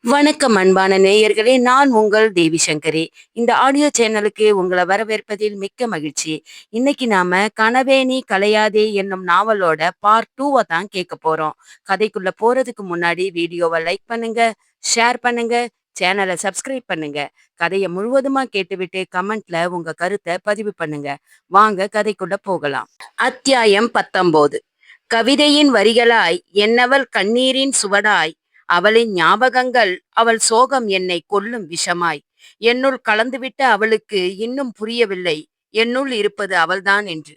வணக்கம் அன்பான நேயர்களே, நான் உங்கள் தேவி சங்கரி. இந்த ஆடியோ சேனலுக்கு உங்களை வரவேற்பதில் மிக்க மகிழ்ச்சி. இன்னைக்கு நாம கனவே நீ கலையாதே என்னும் நாவலோட பார்ட் 2 தான் கேட்க போறோம். கதைக்குள்ள போறதுக்கு முன்னாடி வீடியோவை லைக் பண்ணுங்க, ஷேர் பண்ணுங்க, சேனலை சப்ஸ்கிரைப் பண்ணுங்க. கதையை முழுவதுமா கேட்டுவிட்டு கமெண்ட்ல உங்க கருத்தை பதிவு பண்ணுங்க. வாங்க கதைக்குள்ள போகலாம். அத்தியாயம் 19. கவிதையின் வரிகளாய் என்னவள் கண்ணீரின் சுவடாய், அவளின் ஞாபகங்கள் அவள் சோகம் என்னை கொல்லும் விஷமாய், என்னுள் கலந்துவிட்ட அவளுக்கு இன்னும் புரியவில்லை என்னுள் இருப்பது அவள்தான் என்று.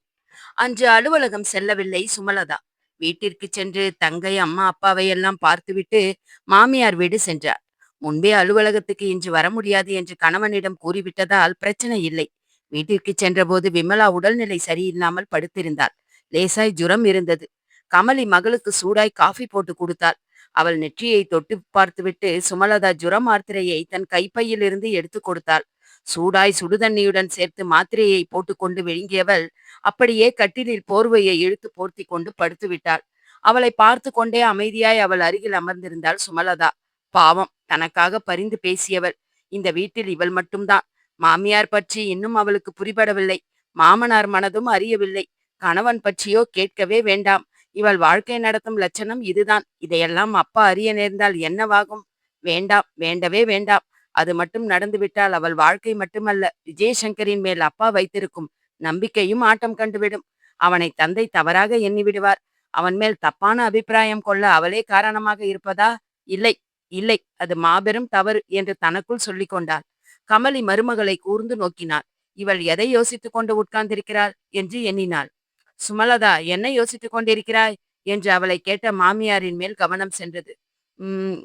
அன்று அலுவலகம் செல்லவில்லை சுமலதா. வீட்டிற்கு சென்று தங்கை அம்மா அப்பாவை எல்லாம் பார்த்துவிட்டு மாமியார் வீடு சென்றார். முன்பே அலுவலகத்துக்கு இன்று வர முடியாது என்று கணவனிடம் கூறிவிட்டதால் பிரச்சனை இல்லை. வீட்டிற்கு சென்றபோது விமலா உடல்நிலை சரியில்லாமல் படுத்திருந்தாள். லேசாய் ஜுரம் இருந்தது. கமலி மகளுக்கு சூடாய் காஃபி போட்டு கொடுத்தாள். அவள் நெற்றியை தொட்டு பார்த்துவிட்டு சுமலதா ஜுர மாத்திரையை தன் கைப்பையிலிருந்து எடுத்து கொடுத்தாள். சூடாய் சுடுதண்ணியுடன் சேர்த்து மாத்திரையை போட்டுக்கொண்டு விழுங்கியவள் அப்படியே கட்டிலில் போர்வையை இழுத்து போர்த்தி கொண்டு படுத்து விட்டாள். அவளை பார்த்து கொண்டே அமைதியாய் அவள் அருகில் அமர்ந்திருந்தாள் சுமலதா. பாவம், தனக்காக பரிந்து பேசியவள். இந்த வீட்டில் இவள் மட்டும்தான். மாமியார் பற்றி இன்னும் அவளுக்கு புரிபடவில்லை. மாமனார் மனதும் அறியவில்லை. கணவன் பற்றியோ கேட்கவே வேண்டாம். இவள் வாழ்க்கை நடத்தும் லட்சணம் இதுதான். இதையெல்லாம் அப்பா அறிய நேர்ந்தால் என்னவாகும்? வேண்டாம், வேண்டவே வேண்டாம். அது மட்டும் நடந்துவிட்டால் அவள் வாழ்க்கை மட்டுமல்ல, விஜயசங்கரின் மேல் அப்பா வைத்திருக்கும் நம்பிக்கையும் ஆட்டம் கண்டுவிடும். அவனை தந்தை தவறாக எண்ணிவிடுவார். அவன் மேல் தப்பான அபிப்பிராயம் கொள்ள அவளே காரணமாக இருப்பதா? இல்லை, இல்லை, அது மாபெரும் தவறு என்று தனக்குள் சொல்லிக் கொண்டாள். கமலி மருமகளை கூர்ந்து நோக்கினாள். இவள் எதை யோசித்துக் கொண்டு உட்கார்ந்திருக்கிறாள் என்று எண்ணினாள். சுமலதா, என்ன யோசித்துக் கொண்டிருக்கிறாய் என்று அவளை கேட்ட மாமியாரின் மேல் கவனம் சென்றது.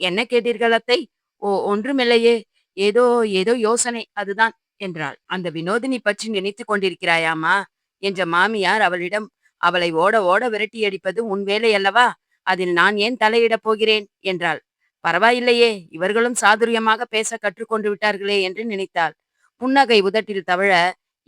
என்ன கேட்டீர்கள் அத்தை? ஓ, ஒன்றுமில்லையே. ஏதோ ஏதோ யோசனை, அதுதான் என்றாள். அந்த வினோதினி பற்றி நினைத்துக் கொண்டிருக்கிறாயாமா என்ற மாமியார் அவளிடம். அவளை ஓட ஓட விரட்டி அடிப்பது உன் வேலை அல்லவா? அதில் நான் ஏன் தலையிடப் போகிறேன் என்றாள். பரவாயில்லையே, இவர்களும் சாதுரியமாக பேச கற்றுக்கொண்டு விட்டார்களே என்று நினைத்தாள். புன்னகை உதட்டில் தவழ,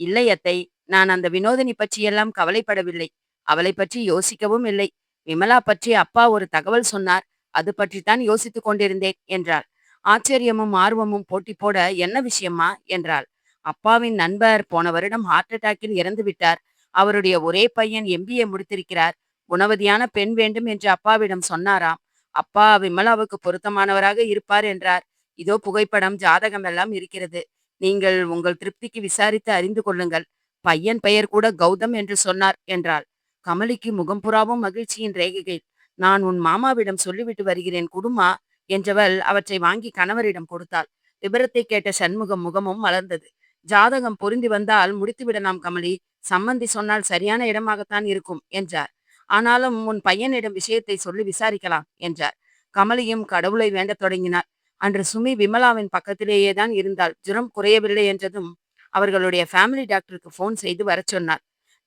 இல்லை அத்தை, நான் அந்த வினோதினி பற்றியெல்லாம் கவலைப்படவில்லை. அவளை பற்றி யோசிக்கவும் இல்லை. விமலா பற்றி அப்பா ஒரு தகவல் சொன்னார். அது பற்றித்தான் யோசித்துக் கொண்டிருந்தேன் என்றாள். ஆச்சரியமும் ஆர்வமும் போட்டி போட, என்ன விஷயமா என்றாள். அப்பாவின் நண்பர் போன வருடம் ஹார்ட் அட்டாக்கில் இறந்து விட்டார். அவருடைய ஒரே பையன் எம்பிஏ முடித்திருக்கிறார். குணவதியான பெண் வேண்டும் என்று அப்பாவிடம் சொன்னாராம். அப்பா விமலாவுக்கு பொருத்தமானவராக இருப்பார் என்றார். இதோ புகைப்படம், ஜாதகம் எல்லாம் இருக்கிறது. நீங்கள் உங்கள் திருப்திக்கு விசாரித்து அறிந்து கொள்ளுங்கள். பையன் பெயர் கூட கௌதம் என்று சொன்னார் என்றாள். கமலிக்கு முகம் புறாவும் மகிழ்ச்சியின் ரேகைகள். நான் உன் மாமாவிடம் சொல்லிவிட்டு வருகிறேன், குடுமா என்றவள் அவற்றை வாங்கி கணவரிடம் கொடுத்தாள். விபரத்தை கேட்ட சண்முகம் முகமும் மலர்ந்தது. ஜாதகம் பொருந்தி வந்தால் முடித்து விடலாம் கமலி. சம்மந்தி சொன்னால் சரியான இடமாகத்தான் இருக்கும் என்றார். ஆனாலும் உன் பையனிடம் விஷயத்தை சொல்லி விசாரிக்கலாம் என்றார். கமலியும் கடவுளை வேண்டத் தொடங்கினார். அன்று சுமி விமலாவின் பக்கத்திலேயே தான் இருந்தாள். ஜுரம் குறையவில்லை என்றதும் அவர்களுடைய ஃபேமிலி டாக்டருக்கு போன் செய்து வரச் சொன்னார்.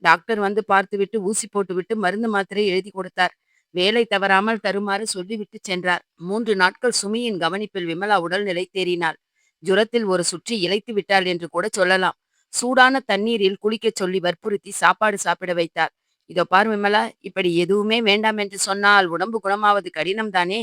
டாக்டர் வந்து பார்த்துவிட்டு ஊசி போட்டுவிட்டு மருந்து மாத்திரை எழுதி கொடுத்தார். வேலை தவறாமல் தருமாறு சொல்லிவிட்டு சென்றார். 3 நாட்கள் சுமியின் கவனிப்பில் விமலா உடல்நிலை தேறினாள். ஜுரத்தில் ஒரு சுற்றி இளைத்து விட்டாள் என்று கூட சொல்லலாம். சூடான தண்ணீரில் குளிக்கச் சொல்லி வற்புறுத்தி சாப்பாடு சாப்பிட வைத்தார். இதோ பார் விமலா, இப்படி எதுவுமே வேண்டாம் என்று சொன்னால் உடம்பு குணமாவது கடினம் தானே.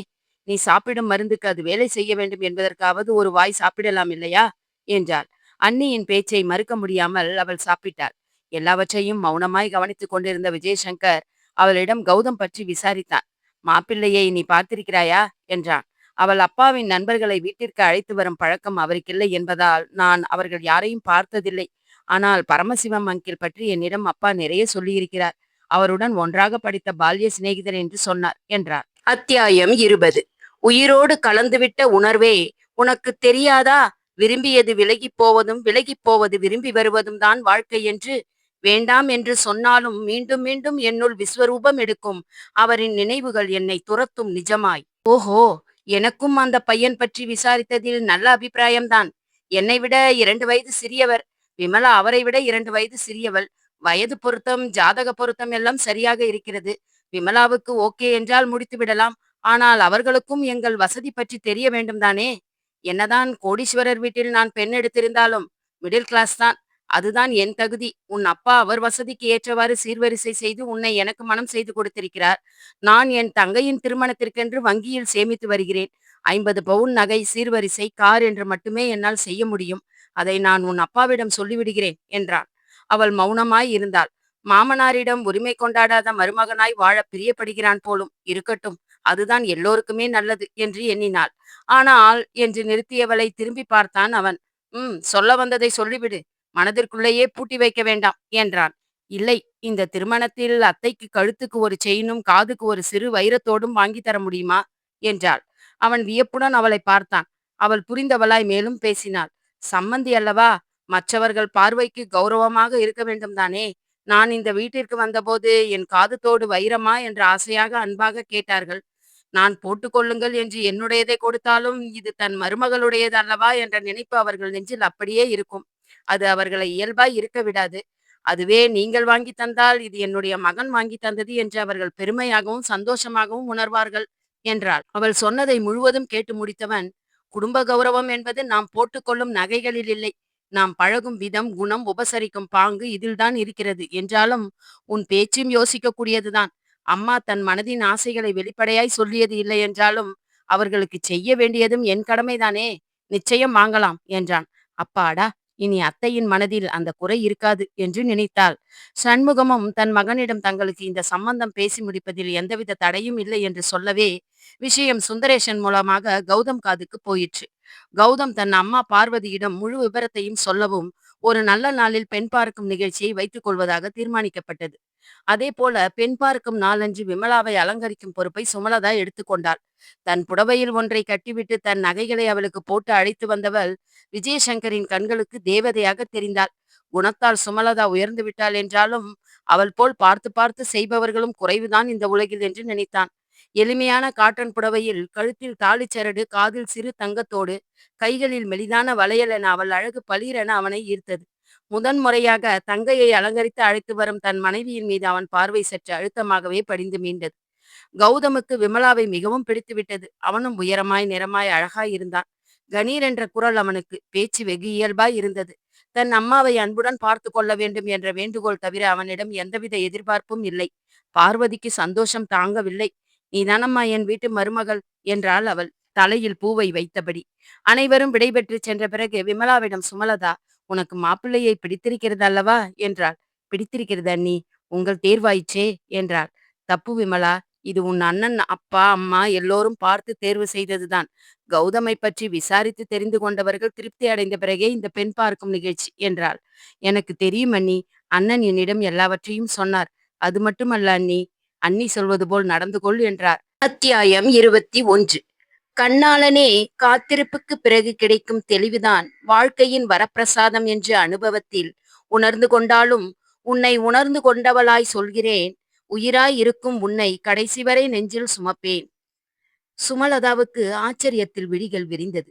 நீ சாப்பிடும் மருந்துக்கு அது வேலை செய்ய வேண்டும் என்பதற்காவது ஒரு வாய் சாப்பிடலாம் இல்லையா என்றாள். அண்ணியின் பேச்சை மறுக்க முடியாமல் அவள் சாப்பிட்டாள். எல்லாவற்றையும் மௌனமாய் கவனித்துக் கொண்டிருந்த விஜயசங்கர் அவளிடம் கௌதம் பற்றி விசாரித்தான். மாப்பிள்ளையை நீ பார்த்திருக்கிறாயா என்றான். அவள் அப்பாவின் நண்பர்களை வீட்டிற்கு அழைத்து வரும் பழக்கம் அவருக்கில்லை என்பதால் நான் அவர்கள் யாரையும் பார்த்ததில்லை. ஆனால் பரமசிவம் அங்கிள் பற்றி என்னிடம் அப்பா நிறைய சொல்லியிருக்கிறார். அவருடன் ஒன்றாக படித்த பால்ய சிநேகிதர் என்று சொன்னார் என்றார். அத்தியாயம் 20. உயிரோடு கலந்துவிட்ட உணர்வே உனக்கு தெரியாதா? விரும்பியது விலகிப் போவதும் விலகிப் போவது விரும்பி வருவதும் தான் வாழ்க்கை என்று. வேண்டாம் என்று சொன்னாலும் மீண்டும் மீண்டும் என்னுள் விஸ்வரூபம் எடுக்கும் அவரின் நினைவுகள் என்னை துரத்தும் நிஜமாய். ஓஹோ, எனக்கும் அந்த பையன் பற்றி விசாரித்ததில் நல்ல அபிப்பிராயம்தான். என்னை விட 2 வயது சிறியவர். விமலா அவரை விட 2 வயது சிறியவள். வயது பொருத்தம், ஜாதக பொருத்தம் எல்லாம் சரியாக இருக்கிறது. விமலாவுக்கு ஓகே என்றால் முடித்து விடலாம். ஆனால் அவர்களுக்கும் எங்கள் வசதி பற்றி தெரிய வேண்டும் தானே. என்னதான் கோடீஸ்வரர் வீட்டில் நான் பெண் எடுத்திருந்தாலும் மிடில் கிளாஸ் தான். அதுதான் என் தகுதி. உன் அப்பா அவர் வசதிக்கு ஏற்றவாறு சீர்வரிசை செய்து உன்னை எனக்கு மனம் செய்து கொடுத்திருக்கிறார். நான் என் தங்கையின் திருமணத்திற்கென்று வங்கியில் சேமித்து வருகிறேன். 50 பவுன் நகை, சீர்வரிசை, கார் என்று மட்டுமே என்னால் செய்ய முடியும். அதை நான் உன் அப்பாவிடம் சொல்லிவிடுகிறேன் என்றான். அவள் மௌனமாய் இருந்தாள். மாமனாரிடம் உரிமை கொண்டாடாத மருமகனாய் வாழ பிரியப்படுகிறான் போலும். இருக்கட்டும், அதுதான் எல்லோருக்குமே நல்லது என்று எண்ணினாள். ஆனால் என்று நிறுத்தியவளை திரும்பி பார்த்தான் அவன். சொல்ல வந்ததை சொல்லிவிடு. மனதிற்குள்ளேயே பூட்டி வைக்க வேண்டாம் என்றான். இல்லை, இந்த திருமணத்தில் அத்தைக்கு கழுத்துக்கு ஒரு செயினும் காதுக்கு ஒரு சிறு வைரத்தோடும் வாங்கி தர முடியுமா என்றாள். அவன் வியப்புடன் அவளை பார்த்தான். அவள் புரிந்தவளாய் மேலும் பேசினாள். சம்மந்தி அல்லவா, மற்றவர்கள் பார்வைக்கு கௌரவமாக இருக்க வேண்டும் தானே. நான் இந்த வீட்டிற்கு வந்தபோது என் காது தோடு வைரமா என்று ஆசையாக அன்பாக கேட்டார்கள். நான் போட்டுக்கொள்ளுங்கள் என்று என்னுடையதை கொடுத்தாலும் இது தன் மருமகளுடையது அல்லவா என்ற நினைப்பு அவர்கள் நெஞ்சில் அப்படியே இருக்கும். அது அவர்களை இயல்பாய் இருக்க விடாது. அதுவே நீங்கள் வாங்கி தந்தால் இது என்னுடைய மகன் வாங்கி தந்தது என்று அவர்கள் பெருமையாகவும் சந்தோஷமாகவும் உணர்வார்கள் என்றாள். அவள் சொன்னதை முழுவதும் கேட்டு முடித்தவன், குடும்ப கௌரவம் என்பது நாம் போட்டுக்கொள்ளும் நகைகளில் இல்லை, நாம் பழகும் விதம், குணம், உபசரிக்கும் பாங்கு இதில்தான் இருக்கிறது என்றாலும் உன் பேச்சும் யோசிக்கக்கூடியதுதான். அம்மா தன் மனதின் ஆசைகளை வெளிப்படையாய் சொல்லியது இல்லை என்றாலும் அவர்களுக்கு செய்ய வேண்டியதும் என் கடமைதானே. நிச்சயம் வாங்கலாம் என்றான். அப்பாடா, இனி அத்தையின் மனதில் அந்த குறை இருக்காது என்று நினைத்தாள். சண்முகமும் தன் மகனிடம் தங்களுக்கு இந்த சம்பந்தம் பேசி முடிப்பதில் எந்தவித தடையும் இல்லை என்று சொல்லவே விஷயம் சுந்தரேசன் மூலமாக கௌதம் காதுக்கு போயிற்று. கௌதம் தன் அம்மா பார்வதியிடம் முழு விபரத்தையும் சொல்லவும் ஒரு நல்ல நாளில் பெண் பார்க்கும் நிகழ்ச்சியை வைத்துக் கொள்வதாக தீர்மானிக்கப்பட்டது. அதே போல பெண் பார்க்கும் நாளன்று விமலாவை அலங்கரிக்கும் பொறுப்பை சுமலதா எடுத்துக்கொண்டாள். தன் புடவையில் ஒன்றை கட்டிவிட்டு தன் நகைகளை அவளுக்கு போட்டு அழைத்து வந்தவள் விஜயசங்கரின் கண்களுக்கு தேவதையாக தெரிந்தாள். குணத்தால் சுமலதா உயர்ந்து விட்டாள் என்றாலும் அவள் போல் பார்த்து பார்த்து செய்பவர்களும் குறைவுதான் இந்த உலகில் என்று நினைத்தான். எளிமையான காட்டன் புடவையில் கழுத்தில் தாலிச்சரடு, காதில் சிறு தங்கத்தோடு, கைகளில் மெலிதான வளையல் என அவள் அழகு பளீரென அவனை ஈர்த்தது. முதன் முறையாக தங்கையை அலங்கரித்து அழைத்து வரும் தன் மனைவியின் மீது அவன் பார்வை சற்று அழுத்தமாகவே படிந்து மீண்டது. கௌதமுக்கு விமலாவை மிகவும் பிடித்துவிட்டது. அவனும் உயரமாய் நிறமாய் அழகாய் இருந்தான். கணீர் என்ற குரல் அவனுக்கு. பேச்சு வெகு இயல்பாய் இருந்தது. தன் அம்மாவை அன்புடன் பார்த்து கொள்ள வேண்டும் என்ற வேண்டுகோள் தவிர அவனிடம் எந்தவித எதிர்பார்ப்பும் இல்லை. பார்வதிக்கு சந்தோஷம் தாங்கவில்லை. நீதானம்மா என் வீட்டு மருமகள் என்றாள் அவள், தலையில் பூவை வைத்தபடி. அனைவரும் விடைபெற்று சென்ற பிறகு விமலாவிடம் சுமலதா, உனக்கு மாப்பிள்ளையை பிடித்திருக்கிறது அல்லவா என்றாள். பிடித்திருக்கிறது அண்ணி, உங்கள் தேர்வாயிற்றே என்றாள். தப்பு விமலா, இது உன் அண்ணன், அப்பா, அம்மா எல்லோரும் பார்த்து தேர்வு செய்ததுதான். கௌதமை பற்றி விசாரித்து தெரிந்து கொண்டவர்கள் திருப்தி அடைந்த பிறகே இந்த பெண் பார்க்கும் நிகழ்ச்சி என்றாள். எனக்கு தெரியும் அண்ணி, அண்ணன் என்னிடம் எல்லாவற்றையும் சொன்னார். அது மட்டுமல்ல அண்ணி, அண்ணி சொல்வது போல் நடந்து கொள் என்றார். அத்தியாயம் 21. கண்ணாளனே, காத்திருப்புக்கு பிறகு கிடைக்கும் தெளிவுதான் வாழ்க்கையின் வரப்பிரசாதம் என்று அனுபவத்தில் உணர்ந்து கொண்டாலும் உன்னை உணர்ந்து கொண்டவளாய் சொல்கிறேன். உயிராய் இருக்கும் உன்னை கடைசி வரை நெஞ்சில் சுமப்பேன். சுமலதாவுக்கு ஆச்சரியத்தில் விழிகள் விரிந்தது.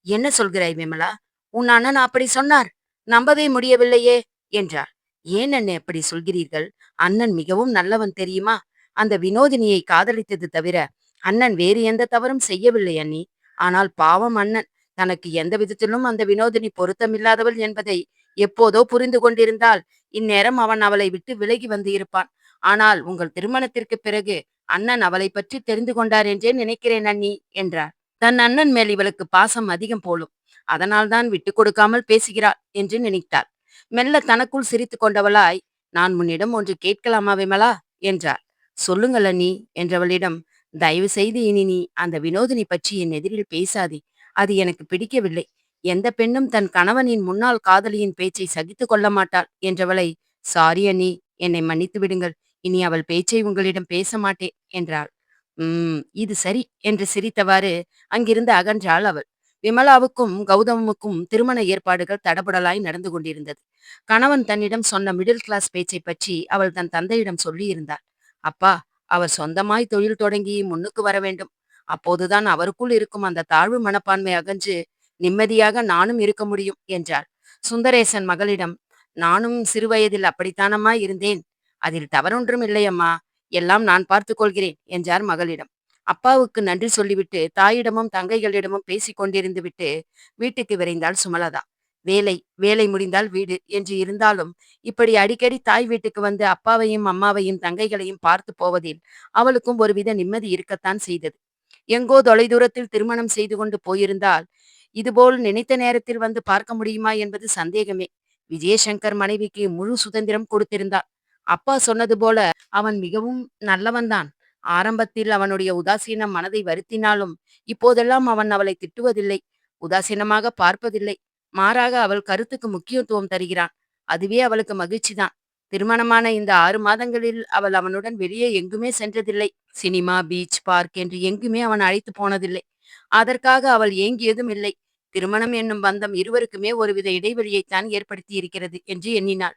என்ன சொல்கிறாய் விமலா? உன் அண்ணன் அப்படி சொன்னார்? நம்பவே முடியவில்லையே என்றார். ஏன் அண்ணே அப்படி சொல்கிறீர்கள்? அண்ணன் மிகவும் நல்லவன் தெரியுமா? அந்த வினோதினியை காதலித்தது தவிர அண்ணன் வேறு எந்த தவறும் செய்யவில்லை அண்ணி. ஆனால் பாவம் அண்ணன், தனக்கு எந்த விதத்திலும் அந்த வினோதினி பொருத்தமில்லாதவள் என்பதை எப்போதோ புரிந்து கொண்டிருந்தால் இந்நேரம் அவன் அவளை விட்டு விலகி வந்து இருப்பான். ஆனால் உங்கள் திருமணத்திற்கு பிறகு அண்ணன் அவளை பற்றி தெரிந்து கொண்டார் என்றே நினைக்கிறேன் அண்ணி என்றார். தன் அண்ணன் மேல் இவளுக்கு பாசம் அதிகம் போலும். அதனால்தான் விட்டு கொடுக்காமல் பேசுகிறாள் என்று நினைத்தாள். மெல்ல தனக்குள் சிரித்து கொண்டவளாய், நான் உன்னிடம் ஒன்று கேட்கலாமா விமலா என்றார். சொல்லுங்கள் அண்ணி என்றவளிடம், தயவு செய்து இனி நீ அந்த வினோதினி பற்றி என் எதிரில் பேசாதே. அது எனக்கு பிடிக்கவில்லை. எந்த பெண்ணும் தன் கணவனின் முன்னாள் காதலியின் பேச்சை சகித்து கொள்ள மாட்டாள் என்றவளை, சாரி அண்ணி, என்னை மன்னித்து விடுங்கள். இனி அவள் பேச்சை உங்களிடம் பேச மாட்டேன் என்றாள். இது சரி என்று சிரித்தவாறு அங்கிருந்து அகன்றாள் அவள். விமலாவுக்கும் கௌதமுக்கும் திருமண ஏற்பாடுகள் தடபுடலாய் நடந்து கொண்டிருந்தது. கணவன் தன்னிடம் சொன்ன மிடில் கிளாஸ் பேச்சை பற்றி அவள் தன் தந்தையிடம் சொல்லியிருந்தாள். அப்பா, அவர் சொந்தமாய் தொழில் தொடங்கி முன்னுக்கு வர வேண்டும். அப்போதுதான் அவருக்குள் இருக்கும் அந்த தாழ்வு மனப்பான்மை அகன்று நிம்மதியாக நானும் இருக்க முடியும் என்றாள். சுந்தரேசன் மகளிடம், நானும் சிறுவயதில் அப்படித்தானம்மா இருந்தேன். அதில் தவறொன்றும் இல்லையம்மா, எல்லாம் நான் பார்த்துக் கொள்கிறேன் என்றார் மகளிடம். அப்பாவுக்கு நன்றி சொல்லிவிட்டு தாயிடமும் தங்கைகளிடமும் பேசிக் கொண்டிருந்து விட்டு வீட்டுக்கு விரைந்தாள் சுமலதா. வேலை வேலை முடிந்தால் வீடு என்று இருந்தாலும் இப்படி அடிக்கடி தாய் வீட்டுக்கு வந்து அப்பாவையும் அம்மாவையும் தங்கைகளையும் பார்த்து போவதில் அவளுக்கும் ஒருவித நிம்மதி இருக்கத்தான் செய்தது. எங்கோ தொலைதூரத்தில் திருமணம் செய்து கொண்டு போயிருந்தால் இதுபோல் நினைத்த நேரத்தில் வந்து பார்க்க முடியுமா என்பது சந்தேகமே. விஜயசங்கர் மனைவிக்கு முழு சுதந்திரம் கொடுத்திருந்தார். அப்பா சொன்னது போல அவன் மிகவும் நல்லவன்தான். ஆரம்பத்தில் அவனுடைய உதாசீனம் மனதை வருத்தினாலும் இப்போதெல்லாம் அவன் அவளை திட்டுவதில்லை, உதாசீனமாக பார்ப்பதில்லை. மாறாக அவள் கருத்துக்கு முக்கியத்துவம் தருகிறான். அதுவே அவளுக்கு மகிழ்ச்சிதான். திருமணமான இந்த 6 மாதங்களில் அவள் அவனுடன் வெளியே எங்குமே சென்றதில்லை. சினிமா, பீச், பார்க் என்று எங்குமே அவன் அழைத்து போனதில்லை. அதற்காக அவள் ஏங்கியதும் இல்லை. திருமணம் என்னும் பந்தம் இருவருக்குமே ஒருவித இடைவெளியைத்தான் ஏற்படுத்தி இருக்கிறது என்று எண்ணினாள்.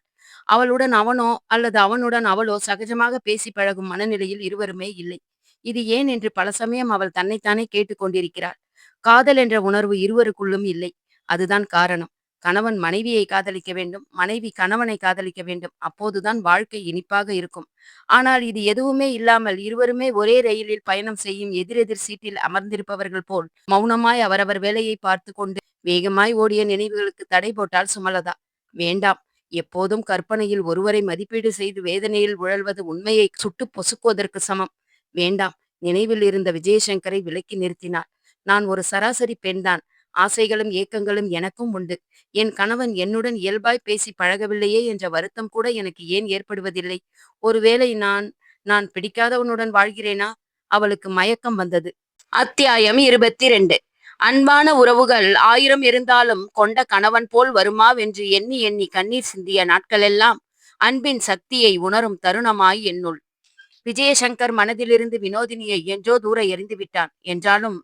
அவளுடன் அவனோ அல்லது அவனுடன் அவளோ சகஜமாக பேசி பழகும் மனநிலையில் இருவருமே இல்லை. இது ஏன் என்று பல சமயம் அவள் தன்னைத்தானே கேட்டுக்கொண்டிருக்கிறாள். காதல் என்ற உணர்வு இருவருக்குள்ளும் இல்லை. அதுதான் காரணம். கணவன் மனைவியை காதலிக்க வேண்டும், மனைவி கணவனை காதலிக்க வேண்டும். அப்போதுதான் வாழ்க்கை இனிப்பாக இருக்கும். ஆனால் இது எதுவுமே இல்லாமல் இருவருமே ஒரே ரயிலில் பயணம் செய்யும் எதிரெதிர் சீட்டில் அமர்ந்திருப்பவர்கள் போல் மௌனமாய் அவரவர் வேலையை பார்த்து கொண்டு வேகமாய் ஓடிய நினைவுகளுக்கு தடை போட்டாள் சுமலதா. வேண்டாம். எப்போதும் கற்பனையில் ஒருவரை மதிப்பீடு செய்து வேதனையில் உழல்வது உண்மையை சுட்டு பொசுக்குவதற்கு சமம். வேண்டாம். நினைவில் இருந்த விஜயசங்கரை விலக்கி நிறுத்தினாள். நான் ஒரு சராசரி பெண்தான். ஆசைகளும் ஏக்கங்களும் எனக்கும் உண்டு. என் கணவன் என்னுடன் இயல்பாய் பேசி பழகவில்லையே என்ற வருத்தம் கூட எனக்கு ஏன் ஏற்படுவதில்லை? ஒருவேளை நான் நான் பிடிக்காதவனுடன் வாழ்கிறேனா? அவளுக்கு மயக்கம் வந்தது. அத்தியாயம் 22. அன்பான உறவுகள் 1000 இருந்தாலும் கொண்ட கணவன் போல் வருமாவென்று எண்ணி எண்ணி கண்ணீர் சிந்திய நாட்களெல்லாம் அன்பின் சக்தியை உணரும் தருணமாய் என்னுள். விஜயசங்கர் மனதிலிருந்து வினோதினியை என்றோ தூர எறிந்து விட்டான் என்றாலும்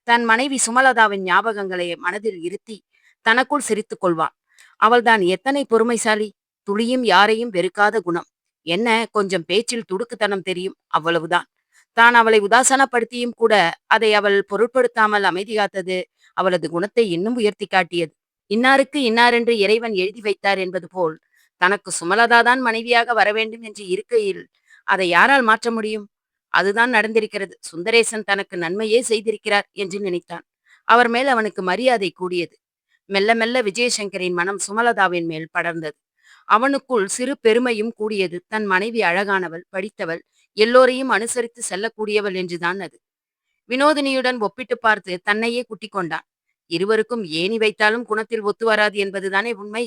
தன் மனைவி சுமலதாவின் ஞாபகங்களை மனதில் இருத்தி தனக்குள் சிரித்துக் கொள்வான். அவள்தான் எத்தனை பொறுமைசாலி! துளியும் யாரையும் வெறுக்காத குணம். என்ன, கொஞ்சம் பேச்சில் துடுக்குத்தனம் தெரியும், அவ்வளவுதான். தான் அவளை உதாசனப்படுத்தியும் கூட அதை அவள் பொருட்படுத்தாமல் அமைதி காத்தது அவளது குணத்தை இன்னும் உயர்த்தி காட்டியது. இன்னாருக்கு இன்னாரென்று இறைவன் எழுதி வைத்தார் என்பது போல் தனக்கு சுமலதாதான் மனைவியாக வரவேண்டும் என்று இருக்கையில் அதை யாரால் மாற்ற முடியும்? அதுதான் நடந்திருக்கிறது. சுந்தரேசன் தனக்கு நன்மையே செய்திருக்கிறார் என்று நினைத்தான். அவர் மேல் அவனுக்கு மரியாதை கூடியது. மெல்ல மெல்ல விஜயசங்கரின் மனம் சுமலதாவின் மேல் படர்ந்தது. அவனுக்குள் சிறு பெருமையும் கூடியது. தன் மனைவி அழகானவள், படித்தவள், எல்லோரையும் அனுசரித்து செல்லக்கூடியவள் என்றுதான் அது. வினோதினியுடன் ஒப்பிட்டு பார்த்து தன்னையே குட்டிக் கொண்டான். இருவருக்கும் ஏணி வைத்தாலும் குணத்தில் ஒத்து வராது என்பதுதானே உண்மை.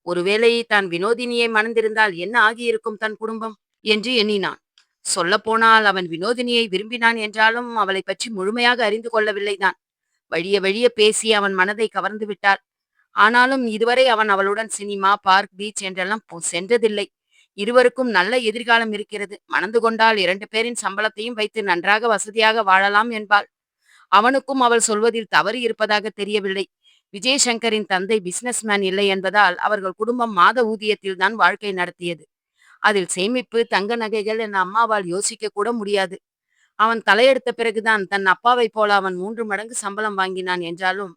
ஒருவேளை தான் வினோதினியை மணந்திருந்தால் என்ன ஆகியிருக்கும் தன் குடும்பம் என்று எண்ணினான். சொல்லப்போனால் அவன் வினோதினியை விரும்பினான் என்றாலும் அவளை பற்றி முழுமையாக அறிந்து கொள்ளவில்லைதான். வழிய வழிய பேசி அவன் மனதை கவர்ந்து விட்டாள். ஆனாலும் இதுவரை அவன் அவளுடன் சினிமா, பார்க், பீச் என்றெல்லாம் சென்றதில்லை. இருவருக்கும் நல்ல எதிர்காலம் இருக்கிறது. மணந்து கொண்டால் 2 பேரின் சம்பளத்தையும் வைத்து நன்றாக வசதியாக வாழலாம் என்பாள். அவனுக்கும் அவள் சொல்வதில் தவறு இருப்பதாக தெரியவில்லை. விஜயசங்கரின் தந்தை பிசினஸ்மேன் இல்லை என்பதால் அவர்கள் குடும்பம் மாத ஊதியத்தில் தான் வாழ்க்கை நடத்தியது. அதில் சேமிப்பு, தங்க நகைகள் என அம்மாவால் யோசிக்க கூட முடியாது. அவன் தலையெடுத்த பிறகுதான் தன் அப்பாவைப் போல அவன் 3 மடங்கு சம்பளம் வாங்கினான் என்றாலும்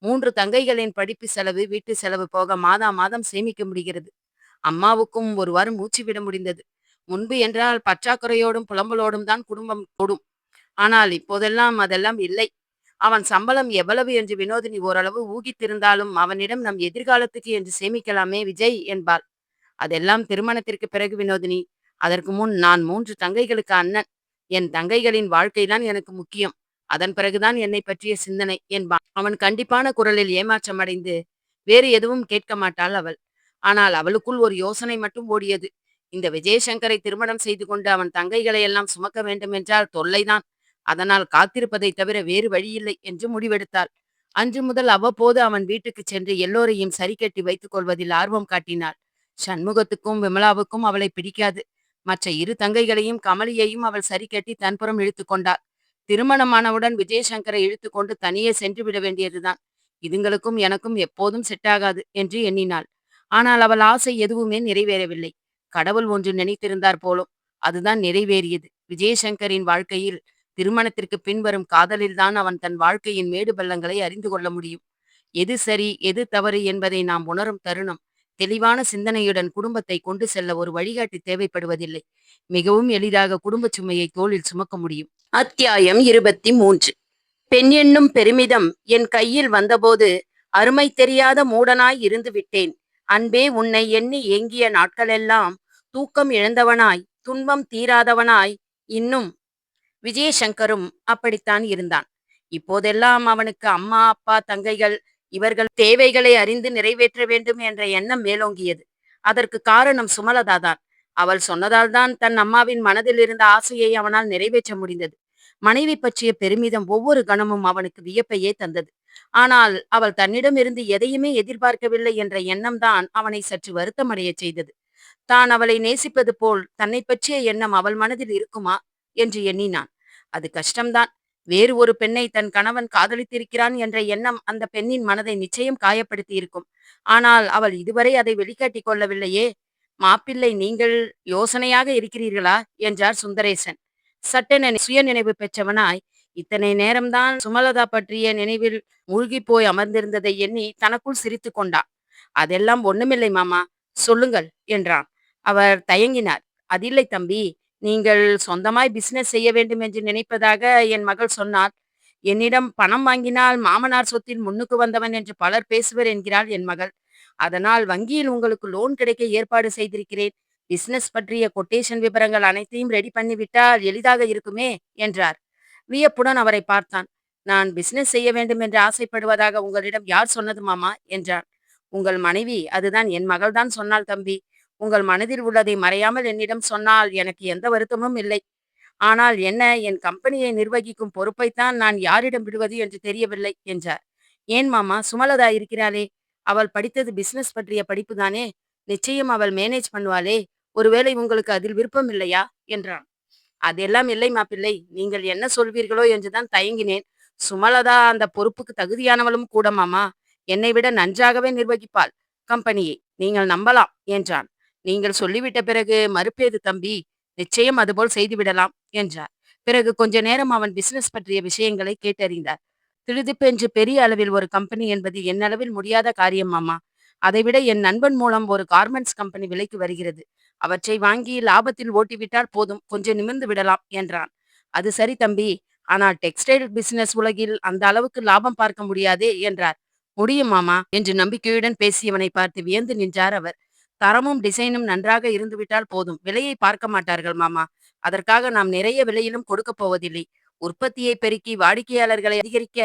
3 தங்கைகளின் படிப்பு செலவு, வீட்டு செலவு போக மாதா மாதம் சேமிக்க முடிகிறது. அம்மாவுக்கும் ஒரு வாரம் மூச்சு விட முடிந்தது. முன்பு என்றால் பற்றாக்குறையோடும் புலம்பலோடும் தான் குடும்பம் ஓடும். ஆனால் இப்போதெல்லாம் அதெல்லாம் இல்லை. அவன் சம்பளம் எவ்வளவு என்று வினோதினி ஓரளவு ஊகித்திருந்தாலும் அவனிடம் நம் எதிர்காலத்துக்கு என்று சேமிக்கலாமே விஜய் என்பாள். அதெல்லாம் திருமணத்திற்கு பிறகு வினோதினி. அதற்கு முன் நான் 3 தங்கைகளுக்கு அண்ணன். என் தங்கைகளின் வாழ்க்கைதான் எனக்கு முக்கியம். அதன் பிறகுதான் என்னை பற்றிய சிந்தனை என்பான். அவன் கண்டிப்பான குரலில் ஏமாற்றம் அடைந்து வேறு எதுவும் கேட்க மாட்டாள் அவள். ஆனால் அவளுக்குள் ஒரு யோசனை மட்டும் ஓடியது. இந்த விஜயசங்கரை திருமணம் செய்து கொண்டு அவன் தங்கைகளை எல்லாம் சுமக்க வேண்டும் என்றால் தொல்லைதான். அதனால் காத்திருப்பதை தவிர வேறு வழியில்லை என்று முடிவெடுத்தாள். அன்று முதல் அவ்வப்போது அவன் வீட்டுக்கு சென்று எல்லோரையும் சரி கட்டி வைத்துக் கொள்வதில் ஆர்வம் காட்டினாள். சண்முகத்துக்கும் விமலாவுக்கும் அவளை பிடிக்காது. மற்ற 2 தங்கைகளையும் கமலியையும் அவள் சரி கட்டி தன்புறம் இழுத்து கொண்டாள். திருமணமானவுடன் விஜயசங்கரை இழுத்து கொண்டு தனியே சென்று விட வேண்டியதுதான். இதுங்களுக்கும் எனக்கும் எப்போதும் செட்டாகாது என்று எண்ணினாள். ஆனால் அவள் ஆசை எதுவுமே நிறைவேறவில்லை. கடவுள் ஒன்று நினைத்திருந்தார் போலும். அதுதான் நிறைவேறியது. விஜயசங்கரின் வாழ்க்கையில் திருமணத்திற்கு பின்வரும் காதலில்தான் அவன் தன் வாழ்க்கையின் மேடு பள்ளங்களை அறிந்து கொள்ள முடியும். எது சரி, எது தவறு என்பதை நாம் உணரும் தருணம். தெளிவான சிந்தனையுடன் குடும்பத்தை கொண்டு செல்ல ஒரு வழிகாட்டி தேவைப்படுவதில்லை. மிகவும் எளிதாக குடும்ப சுமையை தோளில் சுமக்க முடியும். அத்தியாயம் 23. பெண் என்னும் பெருமிதம் என் கையில் வந்தபோது அருமை தெரியாத மூடனாய் இருந்து விட்டேன். அன்பே, உன்னை எண்ணி ஏங்கிய நாட்களெல்லாம் தூக்கம் இழந்தவனாய், துன்பம் தீராதவனாய் இன்னும் விஜயசங்கரும் அப்படித்தான் இருந்தான். இப்போதெல்லாம் அவனுக்கு அம்மா, அப்பா, தங்கைகள் இவர்கள் தேவைகளை அறிந்து நிறைவேற்ற வேண்டும் என்ற எண்ணம் மேலோங்கியது. அதற்கு காரணம் சுமலதா தான். அவள் சொன்னதால் தான் தன் அம்மாவின் மனதில் இருந்த ஆசையை அவனால் நிறைவேற்ற முடிந்தது. மனைவி பற்றிய பெருமிதம் ஒவ்வொரு கணமும் அவனுக்கு வியப்பையே தந்தது. ஆனால் அவள் தன்னிடமிருந்து எதையுமே எதிர்பார்க்கவில்லை என்ற எண்ணம்தான் அவனை சற்று வருத்தமடையச் செய்தது. தான் அவளை நேசிப்பது போல் தன்னை பற்றிய எண்ணம் அவள் மனதில் இருக்குமா என்று எண்ணினான். அது கஷ்டம்தான். வேறு ஒரு பெண்ணை தன் கணவன் காதலித்திருக்கிறான் என்ற எண்ணம் அந்த பெண்ணின் மனதை நிச்சயம் காயப்படுத்தி இருக்கும். ஆனால் அவள் இதுவரை அதை வெளிக்காட்டிக் கொள்ளவில்லையே. மாப்பிள்ளை, நீங்கள் யோசனையாக இருக்கிறீர்களா என்றார் சுந்தரேசன். சட்டென சுய நினைவு பெற்றவனாய் இத்தனை நேரம்தான் சுமலதா பற்றிய நினைவில் மூழ்கி போய் அமர்ந்திருந்ததை எண்ணி தனக்குள் சிரித்து கொண்டான். அதெல்லாம் ஒண்ணுமில்லை மாமா, சொல்லுங்கள் என்றான். அவர் தயங்கினார். அதில்லை தம்பி, நீங்கள் சொந்தமாய் பிசினஸ் செய்ய வேண்டும் என்று நினைப்பதாக என் மகள் சொன்னாள். என்னிடம் பணம் வாங்கினால் மாமனார் சொத்தில் முன்னுக்கு வந்தவன் என்று பலர் பேசுவர் என்கிறாள் என் மகள். அதனால் வங்கியில் உங்களுக்கு லோன் கிடைக்க ஏற்பாடு செய்திருக்கிறேன். பிசினஸ் பற்றிய கொட்டேஷன் விவரங்கள் அனைத்தையும் ரெடி பண்ணிவிட்டால் எளிதாக இருக்குமே என்றார். வியப்புடன் அவரை பார்த்தான். நான் பிசினஸ் செய்ய வேண்டும் என்று ஆசைப்படுவதாக உங்களிடம் யார் சொன்னது மாமா என்றான். உங்கள் மனைவி, அதுதான் என் மகள்தான் சொன்னாள் தம்பி. உங்கள் மனதில் உள்ளதை மறையாமல் என்னிடம் சொன்னால் எனக்கு எந்த வருத்தமும் இல்லை. ஆனால் என்ன, என் கம்பெனியை நிர்வகிக்கும் பொறுப்பைத்தான் நான் யாரிடம் விடுவது என்று தெரியவில்லை என்றார். ஏன் மாமா, சுமலதா இருக்கிறாளே, அவள் படித்தது பிசினஸ் பற்றிய படிப்பு தானே. நிச்சயம் அவள் மேனேஜ் பண்ணுவாளே. ஒருவேளை உங்களுக்கு அதில் விருப்பம் இல்லையா என்றான். அதெல்லாம் இல்லை மாப்பிள்ளை, நீங்கள் என்ன சொல்வீர்களோ என்றுதான் தயங்கினேன். சுமலதா அந்த பொறுப்புக்கு தகுதியானவளும் கூட மாமா. என்னை விட நன்றாகவே நிர்வகிப்பாள் கம்பெனியை, நீங்கள் நம்பலாம் என்றான். நீங்கள் சொல்லிவிட்ட பிறகு மறுப்பேது தம்பி. நிச்சயம் அதுபோல் செய்துவிடலாம் என்றார். பிறகு கொஞ்ச நேரம் அவன் பிசினஸ் பற்றிய விஷயங்களை கேட்டறிந்தார். திடுதிப்பென்று பெரிய அளவில் ஒரு கம்பெனி என்பது என்னளவில் முடியாத காரியம் மாமா. அதைவிட என் நண்பன் மூலம் ஒரு கார்மெண்ட்ஸ் கம்பெனி விலைக்கு வருகிறது. அவற்றை வாங்கி லாபத்தில் ஓட்டிவிட்டால் போதும், கொஞ்சம் நிமிர்ந்து விடலாம் என்றான். அது சரி தம்பி, ஆனால் டெக்ஸ்டைல் பிசினஸ் உலகில் அந்த அளவுக்கு லாபம் பார்க்க முடியாதே என்றார். முடியும் மாமா என்று நம்பிக்கையுடன் பேசியவனை பார்த்து வியந்து நின்றார் அவர். தரமும் டிசைனும் நன்றாக இருந்துவிட்டால் போதும், விலையை பார்க்க மாட்டார்கள் மாமா. அதற்காக நாம் நிறைய விலையிலும் கொடுக்க போவதில்லை. உற்பத்தியை பெருக்கி வாடிக்கையாளர்களை அதிகரிக்க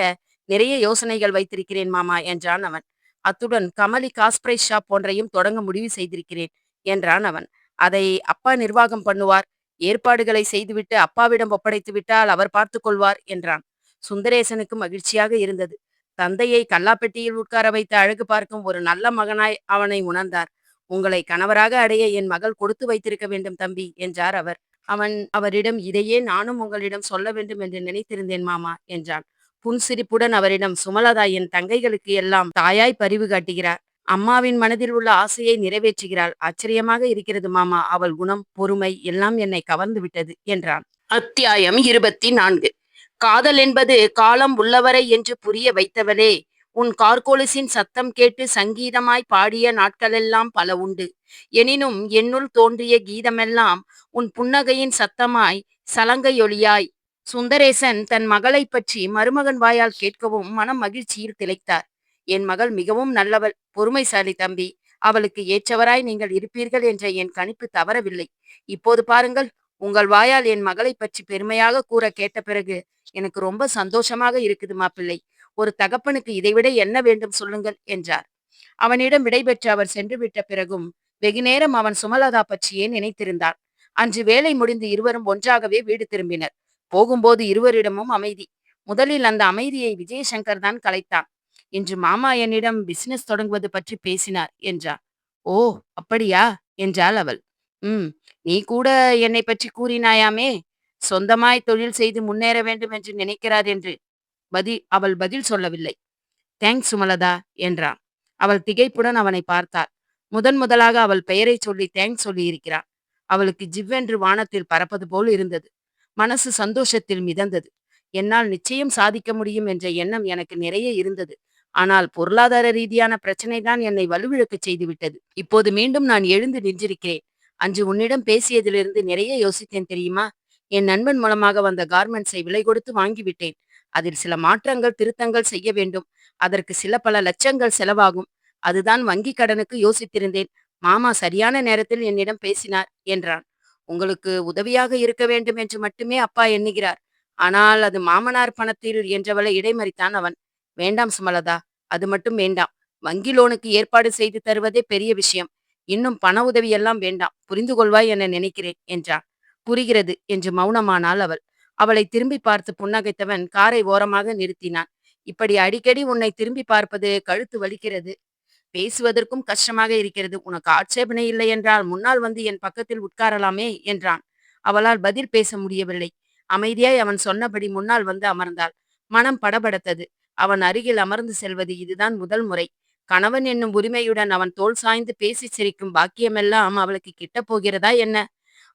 நிறைய யோசனைகள் வைத்திருக்கிறேன் மாமா என்றான் அவன். அத்துடன் கமலி காஸ்பிரைஸ் ஷாப் ஒன்றையும் தொடங்க முடிவு செய்திருக்கிறேன் என்றான் அவன். அதை அப்பா நிர்வாகம் பண்ணுவார். ஏற்பாடுகளை செய்துவிட்டு அப்பாவிடம் ஒப்படைத்து விட்டால் அவர் பார்த்து கொள்வார் என்றான். சுந்தரேசனுக்கு மகிழ்ச்சியாக இருந்தது. தந்தையை கல்லாப்பெட்டியில் உட்கார வைத்து அழகு பார்க்கும் ஒரு நல்ல மகனாய் அவனை உணர்ந்தார். உங்களை கணவராக அடைய என் மகள் கொடுத்து வைத்திருக்க வேண்டும் தம்பி என்றார் அவர். அவரிடம் இதையே நானும் உங்களிடம் சொல்ல வேண்டும் என்று நினைத்திருந்தேன் மாமா என்றான். புன்சிரிப்புடன் அவரிடம், சுமலதா என் தங்கைகளுக்கு எல்லாம் தாயாய் பரிவு காட்டுகிறார். அம்மாவின் மனதில் உள்ள ஆசையை நிறைவேற்றுகிறாள். ஆச்சரியமாக இருக்கிறது மாமா. அவள் குணம், பொறுமை எல்லாம் என்னை கவர்ந்து விட்டது என்றான். அத்தியாயம் 24. காதல் என்பது காலம் உள்ளவரை என்று புரிய வைத்தவளே, உன் கார்கோலிசின் சத்தம் கேட்டு சங்கீதமாய் பாடிய நாட்களெல்லாம் பல உண்டு. எனினும் என்னுள் தோன்றிய கீதமெல்லாம் உன் புன்னகையின் சத்தமாய், சலங்கையொலியாய். சுந்தரேசன் தன் மகளை பற்றி மருமகன் வாயால் கேட்கவும் மனம் மகிழ்ச்சியில் திளைத்தார். என் மகள் மிகவும் நல்லவள், பொறுமைசாலி தம்பி. அவளுக்கு ஏற்றவராய் நீங்கள் இருப்பீர்கள் என்ற என் கணிப்பு தவறவில்லை. இப்போது பாருங்கள், உங்கள் வாயால் என் மகளை பற்றி பெருமையாக கூற கேட்ட பிறகு எனக்கு ரொம்ப சந்தோஷமாக இருக்குது மாப்பிள்ளை. ஒரு தகப்பனுக்கு இதைவிட என்ன வேண்டும் சொல்லுங்கள் என்றார். அவனிடம் விடைபெற்று அவர் சென்று விட்ட பிறகும் வெகுநேரம் அவன் சுமலதா பற்றியே நினைத்திருந்தான். அன்று வேலை முடிந்து இருவரும் ஒன்றாகவே வீடு திரும்பினர். போகும்போது இருவரிடமும் அமைதி. முதலில் அந்த அமைதியை விஜயசங்கர் தான் கலைத்தான். இன்று மாமா என்னிடம் பிசினஸ் தொடங்குவது பற்றி பேசினார் என்றார். ஓ, அப்படியா என்றாள் அவள். ம், நீ கூட என்னை பற்றி கூறினாயாமே, சொந்தமாய் தொழில் செய்து முன்னேற வேண்டும் என்று நினைக்கிறார் என்று. அவள் பதில் சொல்லவில்லை. தேங்க்ஸ் சுமலதா என்றான். அவள் திகைப்புடன் அவனை பார்த்தாள். முதலாக அவள் பெயரை சொல்லி தேங்க்ஸ் சொல்லி இருக்கிறான். அவளுக்கு ஜிவ்வென்று வானத்தில் பறப்பது போல் இருந்தது. மனசு சந்தோஷத்தில் மிதந்தது. என்னால் நிச்சயம் சாதிக்க முடியும் என்ற எண்ணம் எனக்கு நிறைய இருந்தது. ஆனால் பொருளாதார ரீதியான பிரச்சனை தான் என்னை வலுவிழக்கச் செய்துவிட்டது. இப்போது மீண்டும் நான் எழுந்து நின்றிருக்கிறேன். அன்று உன்னிடம் பேசியதிலிருந்து நிறைய யோசித்தேன் தெரியுமா? என் நண்பன் மூலமாக வந்த கார்மெண்ட்ஸை விலை கொடுத்து வாங்கிவிட்டேன். அதில் சில மாற்றங்கள், திருத்தங்கள் செய்ய வேண்டும். அதற்கு சில பல லட்சங்கள் செலவாகும். அதுதான் வங்கி கடனுக்கு யோசித்திருந்தேன். மாமா சரியான நேரத்தில் என்னிடம் பேசினார் என்றான். உங்களுக்கு உதவியாக இருக்க வேண்டும் என்று மட்டுமே அப்பா எண்ணுகிறார். ஆனால் அது மாமனார் பணத்தில் என்றவளை இடைமறித்தான் அவன். வேண்டாம் சுமலதா, அது மட்டும் வேண்டாம். வங்கி லோனுக்கு ஏற்பாடு செய்து தருவதே பெரிய விஷயம். இன்னும் பண உதவி எல்லாம் வேண்டாம். புரிந்து கொள்வாய் என நினைக்கிறேன் என்றான். புரிகிறது என்று மௌனமானாள் அவள். அவளை திரும்பி பார்த்து புன்னகைத்தவன் காரை ஓரமாக நிறுத்தினான். இப்படி அடிக்கடி உன்னை திரும்பி பார்ப்பது கழுத்து வலிக்கிறது. பேசுவதற்கும் கஷ்டமாக இருக்கிறது. உனக்கு ஆட்சேபனை இல்லை என்றால் முன்னால் வந்து என் பக்கத்தில் உட்காரலாமே என்றான். அவளால் பதில் பேச முடியவில்லை. அமைதியாய் அவன் சொன்னபடி முன்னால் வந்து அமர்ந்தாள். மனம் படபடத்தது. அவன் அருகில் அமர்ந்து செல்வது இதுதான் முதல் முறை. கணவன் என்னும் உரிமையுடன் அவன் தோள் சாய்ந்து பேசி சிரிக்கும் பாக்கியமெல்லாம் அவளுக்கு கிட்டப் போகிறதா என்ன?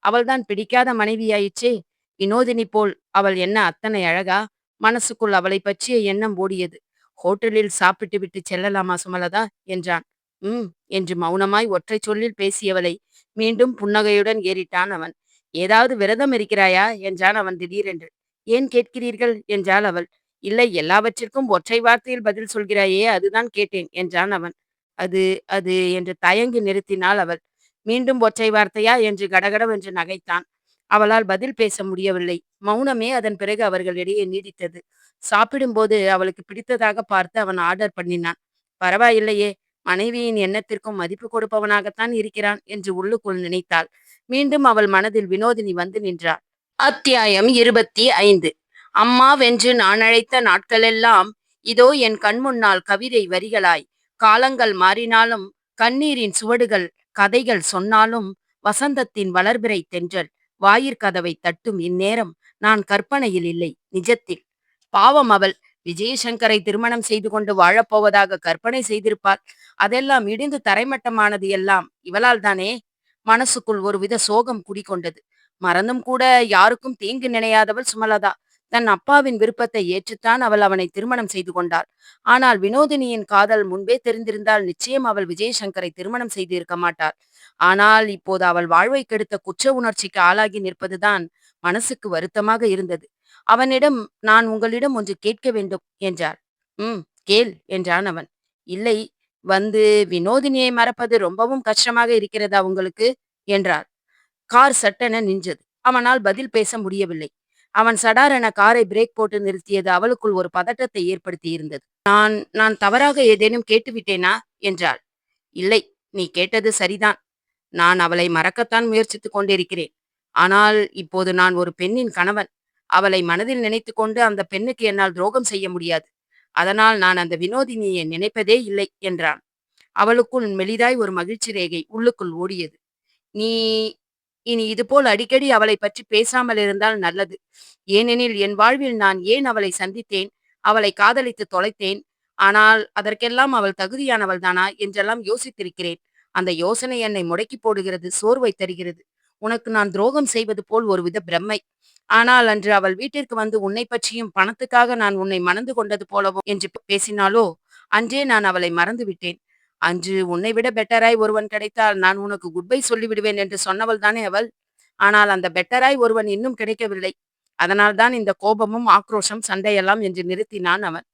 அவள்தான் பிடிக்காத மனைவியாயிற்றே. வினோதினி போல் அவள் என்ன அத்தனை அழகா? மனசுக்குள் அவளை பற்றிய எண்ணம் ஓடியது. ஹோட்டலில் சாப்பிட்டு விட்டு செல்லலாமா சுமலதா என்றான். ம் என்று மௌனமாய் ஒற்றை சொல்லில் பேசியவளை மீண்டும் புன்னகையுடன் ஏறிட்டான் அவன். ஏதாவது விரதம் இருக்கிறாயா என்றான் அவன் திடீரென்று. ஏன் கேட்கிறீர்கள் என்றாள் அவள். இல்லை, எல்லாவற்றிற்கும் ஒற்றை வார்த்தையில் பதில் சொல்கிறாயே, அதுதான் கேட்டேன் என்றான் அவன். அது அது என்று தயங்கி நிறுத்தினாள் அவள். மீண்டும் ஒற்றை வார்த்தையா என்று கடகடவென்று நகைத்தான். அவளால் பதில் பேச முடியவில்லை. மௌனமே அதன் பிறகு அவர்களிடையே நீடித்தது. சாப்பிடும்போது அவளுக்கு பிடித்ததாக பார்த்து அவன் ஆர்டர் பண்ணினான். பரவாயில்லையே, மனைவியின் எண்ணத்திற்கும் மதிப்பு கொடுப்பவனாகத்தான் இருக்கிறான் என்று உள்ளுக்குள் நினைத்தாள். மீண்டும் அவள் மனதில் வினோதினி வந்து நின்றாள். அத்தியாயம் 25. அம்மாவென்று நான் அழைத்த நாட்களெல்லாம் இதோ என் கண்முன்னால் கவிதை வரிகளாய். காலங்கள் மாறினாலும் கண்ணீரின் சுவடுகள் கதைகள் சொன்னாலும் வசந்தத்தின் வளர்பிறை தென்றல் வாயிற்கதவை தட்டும் இந்நேரம் நான் கற்பனையில் இல்லை, நிஜத்தில். பாவம் அவள். விஜயசங்கரை திருமணம் செய்து கொண்டு வாழப்போவதாக கற்பனை செய்திருப்பாள். அதெல்லாம் இடிந்து தரைமட்டமானது எல்லாம் இவளால் தானே. மனசுக்குள் ஒருவித சோகம் குடிகொண்டது. மறந்தும் கூட யாருக்கும் தீங்கு நினையாதவள் சுமலதா. தன் அப்பாவின் விருப்பத்தை ஏற்றுத்தான் அவள் அவனை திருமணம் செய்து கொண்டாள். ஆனால் வினோதினியின் காதல் முன்பே தெரிந்திருந்தால் நிச்சயம் அவள் விஜயசங்கரை திருமணம் செய்து இருக்க மாட்டாள். ஆனால் இப்போது அவள் வாழ்வை கெடுத்த குற்ற உணர்ச்சிக்கு ஆளாகி நிற்பதுதான் மனசுக்கு வருத்தமாக இருந்தது. அவனிடம், நான் உங்களிடம் ஒன்று கேட்க வேண்டும் என்றாள். ம், கேள் என்றான் அவன். இல்லை, வந்து வினோதினியை மறப்பது ரொம்பவும் கஷ்டமாக இருக்கிறதா உங்களுக்கு என்றாள். கார் சட்டென நின்றது. அவனால் பதில் பேச முடியவில்லை. அவன் சடாரென காரை பிரேக் போட்டு நிறுத்தியது அவளுக்குள் ஒரு பதட்டத்தை ஏற்படுத்தி இருந்தது. நான் நான் தவறாக ஏதேனும் கேட்டுவிட்டேனா என்றாள். இல்லை, நீ கேட்டது சரிதான். நான் அவளை மறக்கத்தான் முயற்சித்துக் கொண்டிருக்கிறேன். ஆனால் இப்போது நான் ஒரு பெண்ணின் கணவன். அவளை மனதில் நினைத்து கொண்டு அந்த பெண்ணுக்கு என்னால் துரோகம் செய்ய முடியாது. அதனால் நான் அந்த வினோதினியை நினைப்பதே இல்லை என்றான். அவளுக்குள் மெலிதாய் ஒரு மகிழ்ச்சி ரேகை உள்ளுக்குள் ஓடியது. நீ இனி இதுபோல் அடிக்கடி அவளை பற்றி பேசாமல் இருந்தால் நல்லது. ஏனெனில் என் வாழ்வில் நான் ஏன் அவளை சந்தித்தேன், அவளை காதலித்து தொலைத்தேன், ஆனால் அதற்கெல்லாம் அவள் தகுதியானவள் தானா என்றெல்லாம் யோசித்திருக்கிறேன். அந்த யோசனை என்னை முடக்கி போடுகிறது, சோர்வை தருகிறது. உனக்கு நான் துரோகம் செய்வது போல் ஒருவித பிரம்மை. ஆனால் அன்று அவள் வீட்டிற்கு வந்து உன்னை பற்றியும் பணத்துக்காக நான் உன்னை மணந்து கொண்டது போலவோ என்று பேசினாலோ, அன்றே நான் அவளை மறந்து விட்டேன். அன்று உன்னை விட பெட்டராய் ஒருவன் கிடைத்தால் நான் உனக்கு குட் பை சொல்லிவிடுவேன் என்று சொன்னவள் தானே அவள். ஆனால் அந்த பெட்டராய் ஒருவன் இன்னும் கிடைக்கவில்லை. அதனால்தான் இந்த கோபமும் ஆக்ரோஷம் சண்டையெல்லாம் என்று நிறுத்தினான் அவன்.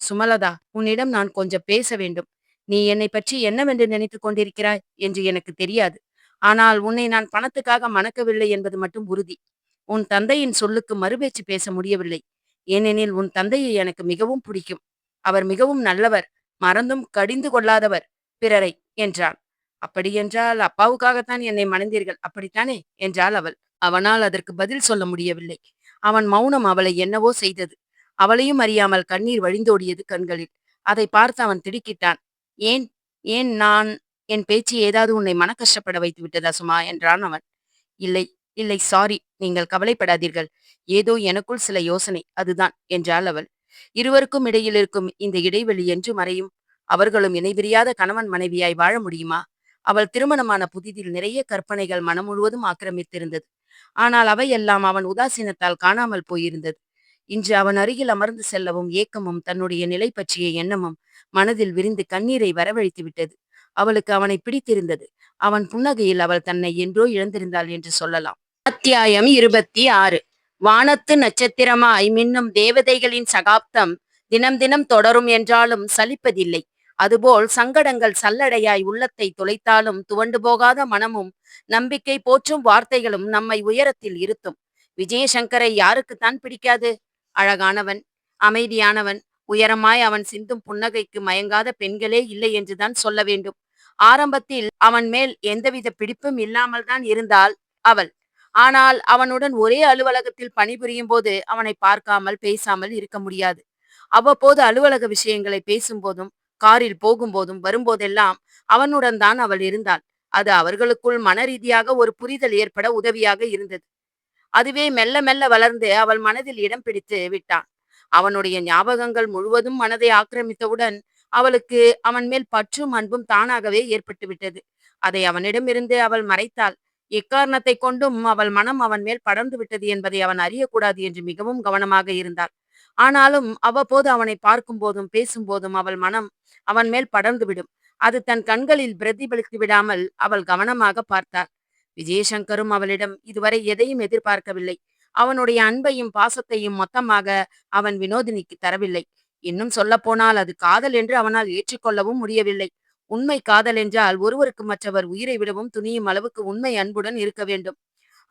சுமலதா, உன்னிடம் நான் கொஞ்சம் பேச வேண்டும். நீ என்னை பற்றி என்னவென்று நினைத்துக் கொண்டிருக்கிறாய் என்று எனக்கு தெரியாது. ஆனால் உன்னை நான் பணத்துக்காக மணக்கவில்லை என்பது மட்டும் உறுதி. உன் தந்தையின் சொல்லுக்கு மறுபேச்சு பேச முடியவில்லை. ஏனெனில் உன் தந்தையை எனக்கு மிகவும் பிடிக்கும். அவர் மிகவும் நல்லவர், மறந்தும் கடிந்து கொள்ளாதவர் பிறரை என்றான். அப்படியென்றால் அப்பாவுக்காகத்தான் என்னை மணந்தீர்கள், அப்படித்தானே என்றாள் அவள். அவனால் அதற்கு பதில் சொல்ல முடியவில்லை. அவன் மௌனம் அவளை என்னவோ செய்தது. அவளையும் அறியாமல் கண்ணீர் வழிந்தோடியது கண்களில். அதை பார்த்து அவன் திடுக்கிட்டான். ஏன் ஏன் நான் என் பேச்சு ஏதாவது உன்னை மன கஷ்டப்பட வைத்து விட்டதா சுமா என்றான் அவன். இல்லை, இல்லை, சாரி, நீங்கள் கவலைப்படாதீர்கள். ஏதோ எனக்குள் சில யோசனை, அதுதான் என்றாள் அவள். இருவருக்கும் இடையில் இருக்கும் இந்த இடைவெளி என்று மறையும். அவர்களும் இணைபிரியாத கணவன் மனைவியாய் வாழ முடியுமா? அவள் திருமணமான புதிதில் நிறைய கற்பனைகள் மனம் முழுவதும் ஆக்கிரமித்திருந்தது. ஆனால் அவையெல்லாம் அவன் உதாசீனத்தால் காணாமல் போயிருந்தது. இன்று அவன் அருகில் அமர்ந்து செல்லவும் ஏக்கமும் தன்னுடைய நிலை பற்றிய எண்ணமும் மனதில் விரிந்து கண்ணீரை வரவழைத்து விட்டது. அவளுக்கு அவனை பிடித்திருந்தது. அவன் புன்னகையில் அவள் தன்னை என்றோ இழந்திருந்தாள் என்று சொல்லலாம். அத்தியாயம் 26. வானத்து நட்சத்திரமாய் மின்னும் தேவதைகளின் சகாப்தம் தினம் தினம் தொடரும் என்றாலும் சலிப்பதில்லை. அதுபோல் சங்கடங்கள் சல்லடையாய் உள்ளத்தை துளைத்தாலும் துவண்டு போகாத மனமும் நம்பிக்கை போற்றும் வார்த்தைகளும் நம்மை உயரத்தில் இருத்தும். விஜயசங்கரை யாருக்குத்தான் பிடிக்காது? அழகானவன், அமைதியானவன், உயரமாய் அவன் சிந்தும் புன்னகைக்கு மயங்காத பெண்களே இல்லை என்றுதான் சொல்ல வேண்டும். ஆரம்பத்தில் அவன் மேல் எந்தவித பிடிப்பும் இல்லாமல் தான் இருந்தாள் அவள். ஆனால் அவனுடன் ஒரே அலுவலகத்தில் பணிபுரியும் போது அவனை பார்க்காமல் பேசாமல் இருக்க முடியாது. அவ்வப்போது அலுவலக விஷயங்களை பேசும்போதும், காரில் போகும்போதும் வரும்போதெல்லாம் அவனுடன் தான் அவள் இருந்தாள். அது அவர்களுக்குள் மனரீதியாக ஒரு புரிதல் ஏற்பட உதவியாக இருந்தது. அதுவே மெல்ல மெல்ல வளர்ந்து அவள் மனதில் இடம் பிடித்து விட்டான். அவனுடைய ஞாபகங்கள் முழுவதும் மனதை ஆக்கிரமித்தவுடன் அவளுக்கு அவன் மேல் பற்றும் அன்பும் தானாகவே ஏற்பட்டு விட்டது. அதை அவனிடமிருந்து அவள் மறைத்தாள். எக்காரணத்தை கொண்டும் அவள் மனம் அவன் மேல் படர்ந்து விட்டது என்பதை அவன் அறியக்கூடாது என்று மிகவும் கவனமாக இருந்தாள். ஆனாலும் அவ்வப்போது அவனை பார்க்கும் போதும் பேசும்போதும் அவள் மனம் அவன் மேல் படர்ந்து விடும். அது தன் கண்களில் பிரதிபலித்து விடாமல் அவள் கவனமாக பார்த்தாள். விஜயசங்கரும் அவளிடம் இதுவரை எதையும் எதிர்பார்க்கவில்லை. அவனுடைய அன்பையும் பாசத்தையும் மொத்தமாக அவன் வினோதினிக்கு தரவில்லை. இன்னும் சொல்லப்போனால் அது காதல் என்று அவனால் ஏற்றுக்கொள்ளவும் முடியவில்லை. உண்மை காதல் என்றால் ஒருவருக்கு மற்றவர் உயிரை விடவும் துணியும் அளவுக்கு உண்மை அன்புடன் இருக்க வேண்டும்.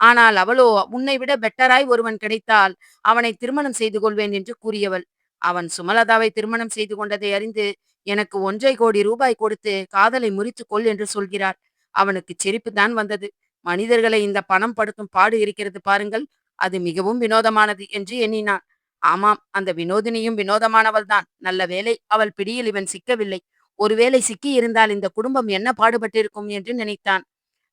ஆனால் அவளோ உன்னை விட பெட்டராய் ஒருவன் கிடைத்தால் அவனை திருமணம் செய்து கொள்வேன் என்று கூறியவள். அவன் சுமலதாவை திருமணம் செய்து கொண்டதை அறிந்து எனக்கு 1,50,00,000 கொடுத்து காதலை முறித்துக் கொள் என்று சொல்கிறார். அவனுக்கு சிரிப்பு தான் வந்தது. மனிதர்களை இந்த பணம் படுத்தும் பாடு இருக்கிறது பாருங்கள், அது மிகவும் வினோதமானது என்று எண்ணினான். ஆமாம், அந்த வினோதினியும் வினோதமானவள்தான். நல்ல வேளை அவள் பிடியில் இவன் சிக்கவில்லை. ஒருவேளை சிக்கி இருந்தால் இந்த குடும்பம் என்ன பாடுபட்டிருக்கும் என்று நினைத்தான்.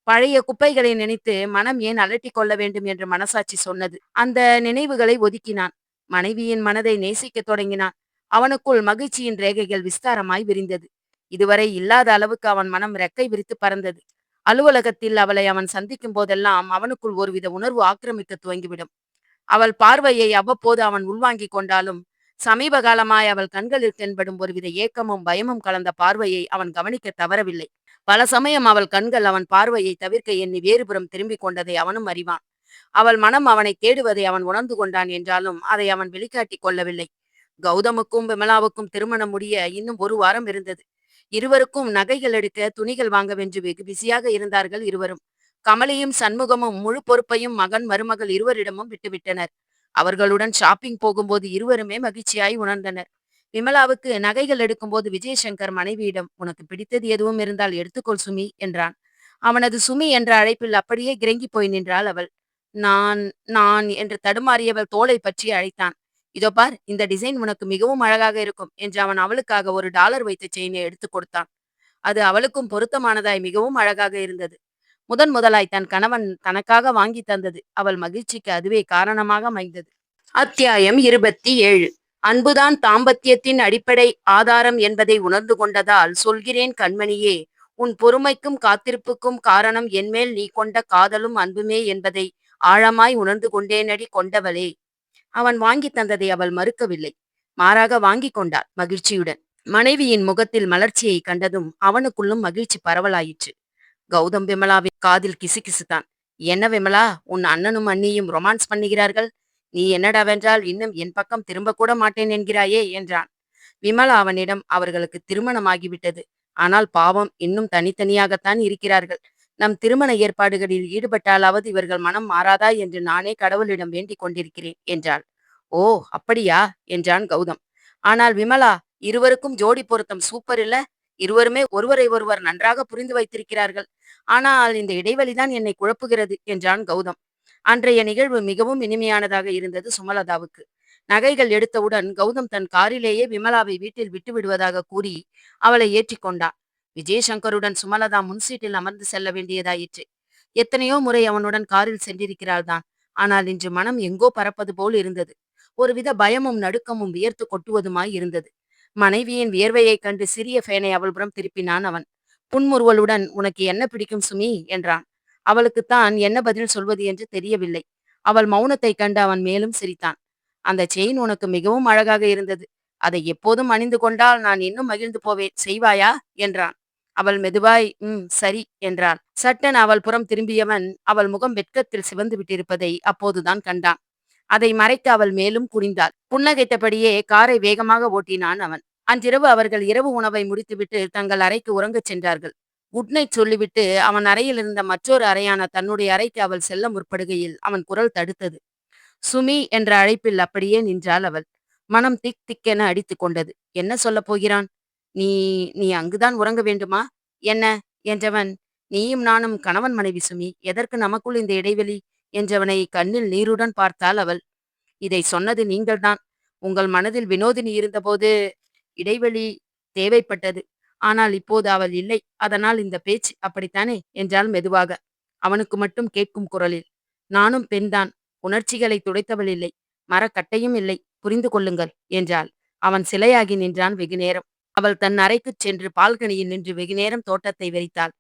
பழைய குப்பைகளை நினைத்து மனம் ஏன் அலட்டிக் கொள்ள வேண்டும் என்று மனசாட்சி சொன்னது. அந்த நினைவுகளை ஒதுக்கினான். மனைவியின் மனதை நேசிக்கத் தொடங்கினான். அவனுக்குள் மகிழ்ச்சியின் ரேகைகள் விஸ்தாரமாய் விரிந்தது. இதுவரை இல்லாத அளவுக்கு அவன் மனம் ரெக்கை விரித்து பறந்தது. அலுவலகத்தில் அவளை அவன் சந்திக்கும் போதெல்லாம் அவனுக்குள் ஒருவித உணர்வு ஆக்கிரமிக்க துவங்கிவிடும். அவள் பார்வையை அவ்வப்போது அவன் உள்வாங்கிக் கொண்டாலும் சமீப காலமாய் அவள் கண்களில் தென்படும் ஒருவித ஏக்கமும் பயமும் கலந்த பார்வையை அவன் கவனிக்க தவறவில்லை. பல சமயம் அவள் கண்கள் அவன் பார்வையை தவிர்க்க எண்ணி வேறுபுறம் திரும்பிக் கொண்டதை அவனும் அறிவான். அவள் மனம் அவனை தேடுவதை அவன் உணர்ந்து கொண்டான் என்றாலும் அதை அவன் வெளிக்காட்டிக் கொள்ளவில்லை. கௌதமுக்கும் விமலாவுக்கும் திருமணம் முடிய இன்னும் 1 வாரம் இருந்தது. இருவருக்கும் நகைகள் எடுக்க துணிகள் வாங்கவென்று வெகு பிஸியாக இருந்தார்கள் இருவரும். கமலியும் சண்முகமும் முழு பொறுப்பையும் மகன் மருமகள் இருவரிடமும் விட்டுவிட்டனர். அவர்களுடன் ஷாப்பிங் போகும்போது இருவருமே மகிழ்ச்சியாய் உணர்ந்தனர். விமலாவுக்கு நகைகள் எடுக்கும்போது விஜயசங்கர் மனைவியிடம் உனக்கு பிடித்தது எதுவும் இருந்தால் எடுத்துக்கொள் சுமி என்றான். அவனது சுமி என்ற அழைப்பில் அப்படியே கிறங்கி போய் நின்றாள் அவள். நான் நான் என்று தடுமாறியவள் தோளை பற்றி அழைத்தான். இதோ பார், இந்த டிசைன் உனக்கு மிகவும் அழகாக இருக்கும் என்று அவன் அவளுக்காக $1 வைத்த செயினை எடுத்து கொடுத்தான். அது அவளுக்கும் பொருத்தமானதாய் மிகவும் அழகாக இருந்தது. முதன் முதலாய் தன் கணவன் தனக்காக வாங்கி தந்தது அவள் மகிழ்ச்சிக்கு அதுவே காரணமாக அமைந்தது. அத்தியாயம் 27. அன்புதான் தாம்பத்தியத்தின் அடிப்படை ஆதாரம் என்பதை உணர்ந்து கொண்டதால் சொல்கிறேன் கண்மணியே, உன் பொறுமைக்கும் காத்திருப்புக்கும் காரணம் என்மேல் நீ கொண்ட காதலும் அன்புமே என்பதை ஆழமாய் உணர்ந்து கொண்டேனடி கொண்டவளே. அவன் வாங்கி தந்ததை அவள் மறுக்கவில்லை. மாறாக வாங்கி கொண்டாள் மகிழ்ச்சியுடன். மனைவியின் முகத்தில் மலர்ச்சியை கண்டதும் அவனுக்குள்ளும் மகிழ்ச்சி பரவலாயிற்று. கௌதம் விமலாவின் காதில் கிசுகிசுத்தான். என்ன விமலா, உன் அண்ணனும் அண்ணியும் ரொமான்ஸ் பண்ணுகிறார்கள். நீ என்னடாவென்றால் இன்னும் என் பக்கம் திரும்ப கூட மாட்டேன் என்கிறாயே என்றான். விமலா அவனிடம் அவர்களுக்கு திருமணமாகிவிட்டது. ஆனால் பாவம், இன்னும் தனித்தனியாகத்தான் இருக்கிறார்கள். நம் திருமண ஏற்பாடுகளில் ஈடுபட்டாலாவது இவர்கள் மனம் மாறாதா என்று நானே கடவுளிடம் வேண்டிக் கொண்டிருக்கிறேன் என்றாள். ஓ, அப்படியா என்றான் கௌதம். ஆனால் விமலா, இருவருக்கும் ஜோடி பொருத்தம் சூப்பர் இல்ல. இருவருமே ஒருவரை ஒருவர் நன்றாக புரிந்து வைத்திருக்கிறார்கள். ஆனால் இந்த இடைவெளிதான் என்னை குழப்புகிறது என்றான் கௌதம். அன்றைய நிகழ்வு மிகவும் இனிமையானதாக இருந்தது சுமலதாவுக்கு. நகைகள் எடுத்தவுடன் கௌதம் தன் காரிலேயே விமலாவை வீட்டில் விட்டு விடுவதாக கூறி அவளை ஏற்றிக்கொண்டான். விஜயசங்கருடன் சுமலதா முன்சீட்டில் அமர்ந்து செல்ல வேண்டியதாயிற்று. எத்தனையோ முறை அவனுடன் காரில் சென்றிருக்கிறாள் தான். ஆனால் இன்று மனம் எங்கோ பறப்பது போல் இருந்தது. ஒருவித பயமும் நடுக்கமும் வியர்த்து கொட்டுவதுமாய் இருந்தது. மனைவியின் வியர்வையைக் கண்டு சிறிய ஃபேனை அவள்புறம் திருப்பினான் அவன். புன்முறுவலுடன் உனக்கு என்ன பிடிக்கும் சுமி என்றான். அவளுக்குத்தான் என்ன பதில் சொல்வது என்று தெரியவில்லை. அவள் மௌனத்தைக் கண்டு அவன் மேலும் சிரித்தான். அந்த செயின் உனக்கு மிகவும் அழகாக இருந்தது. அதை எப்போதும் அணிந்து கொண்டால் நான் இன்னும் மகிழ்ந்து போவேன், செய்வாயா என்றான். அவள் மெதுவாய் சரி என்றாள். சட்டென அவள் புறம் திரும்பியவன் அவள் முகம் வெட்கத்தில் சிவந்து விட்டிருப்பதை அப்போதுதான் கண்டான். அதை மறைத்து அவள் மேலும் குனிந்தாள். புன்னகைத்தபடியே காரை வேகமாக ஓட்டினான் அவன். அன்றிரவு அவர்கள் இரவு உணவை முடித்துவிட்டு தங்கள் அறைக்கு உறங்கச் சென்றார்கள். குட் நைட் சொல்லிவிட்டு அவன் அறையில் இருந்த மற்றொரு அறையான தன்னுடைய அறைக்கு அவள் செல்ல முற்படுகையில் அவன் குரல் தடுத்தது. சுமி என்ற அழைப்பில் அப்படியே நின்றாள் அவள். மனம் திக் திக்கென அடித்துக் கொண்டது. என்ன சொல்லப் போகிறான்? நீ நீ அங்குதான் உறங்க வேண்டுமா? என்ன? என்றவன், நீயும் நானும் கணவன் மனைவி சுமி. எதற்கு நமக்குள் இந்த இடைவெளி? என்றவனை கண்ணில் நீருடன் பார்த்தாள் அவள். இதை சொன்னது நீங்கள்தான். உங்கள் மனதில் வினோதினி இருந்தபோது இடைவெளி தேவைப்பட்டது. ஆனால் இப்போது அவள் இல்லை. அதனால் இந்த பேச்சு. அப்படித்தானே? என்றாள் மெதுவாக. அவனுக்கு மட்டும் கேட்கும் குரலில். நானும் பெண்தான். உணர்ச்சிகளை துடைத்தவள் இல்லை. மரக்கட்டையும் இல்லை. புரிந்து கொள்ளுங்கள் என்றாள். அவன் சிலையாகி நின்றான் வெகுநேரம். அவள் தன் அறைக்குச் சென்று பால்கனியில் நின்று வெகுநேரம் தோட்டத்தை வெறித்தாள்.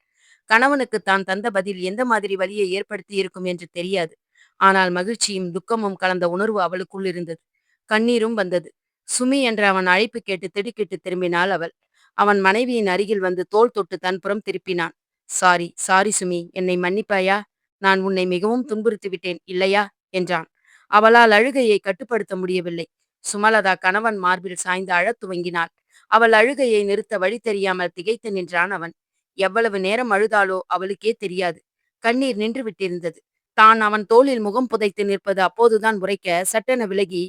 கணவனுக்கு தான் தந்த பதில் எந்த மாதிரி வலியை ஏற்படுத்தி இருக்கும் என்று தெரியாது. ஆனால் மகிழ்ச்சியும் துக்கமும் கலந்த உணர்வு அவளுக்குள் இருந்தது. கண்ணீரும் வந்தது. சுமி என்ற அவன் அழைப்பு கேட்டு திடுக்கிட்டு திரும்பினாள் அவள். அவன் மனைவியின் அருகில் வந்து தோள் தொட்டு தன்புறம் திருப்பினான். சாரி சாரி சுமி, என்னை மன்னிப்பாயா? நான் உன்னை மிகவும் துன்புறுத்தி விட்டேன் இல்லையா? என்றான். அவளால் அழுகையை கட்டுப்படுத்த முடியவில்லை. சுமலதா கணவன் மார்பில் சாய்ந்து அழத் துவங்கினாள். அவள் அழுகையை நிறுத்த வழி தெரியாமல் திகைத்து நின்றான் அவன். எவ்வளவு நேரம் அழுதாளோ அவளுக்கே தெரியாது. கண்ணீர் நின்று விட்டிருந்தது. தான் அவன் தோளில் முகம் புதைத்து நிற்பது அப்போதுதான் உரைக்க சட்டென விலகி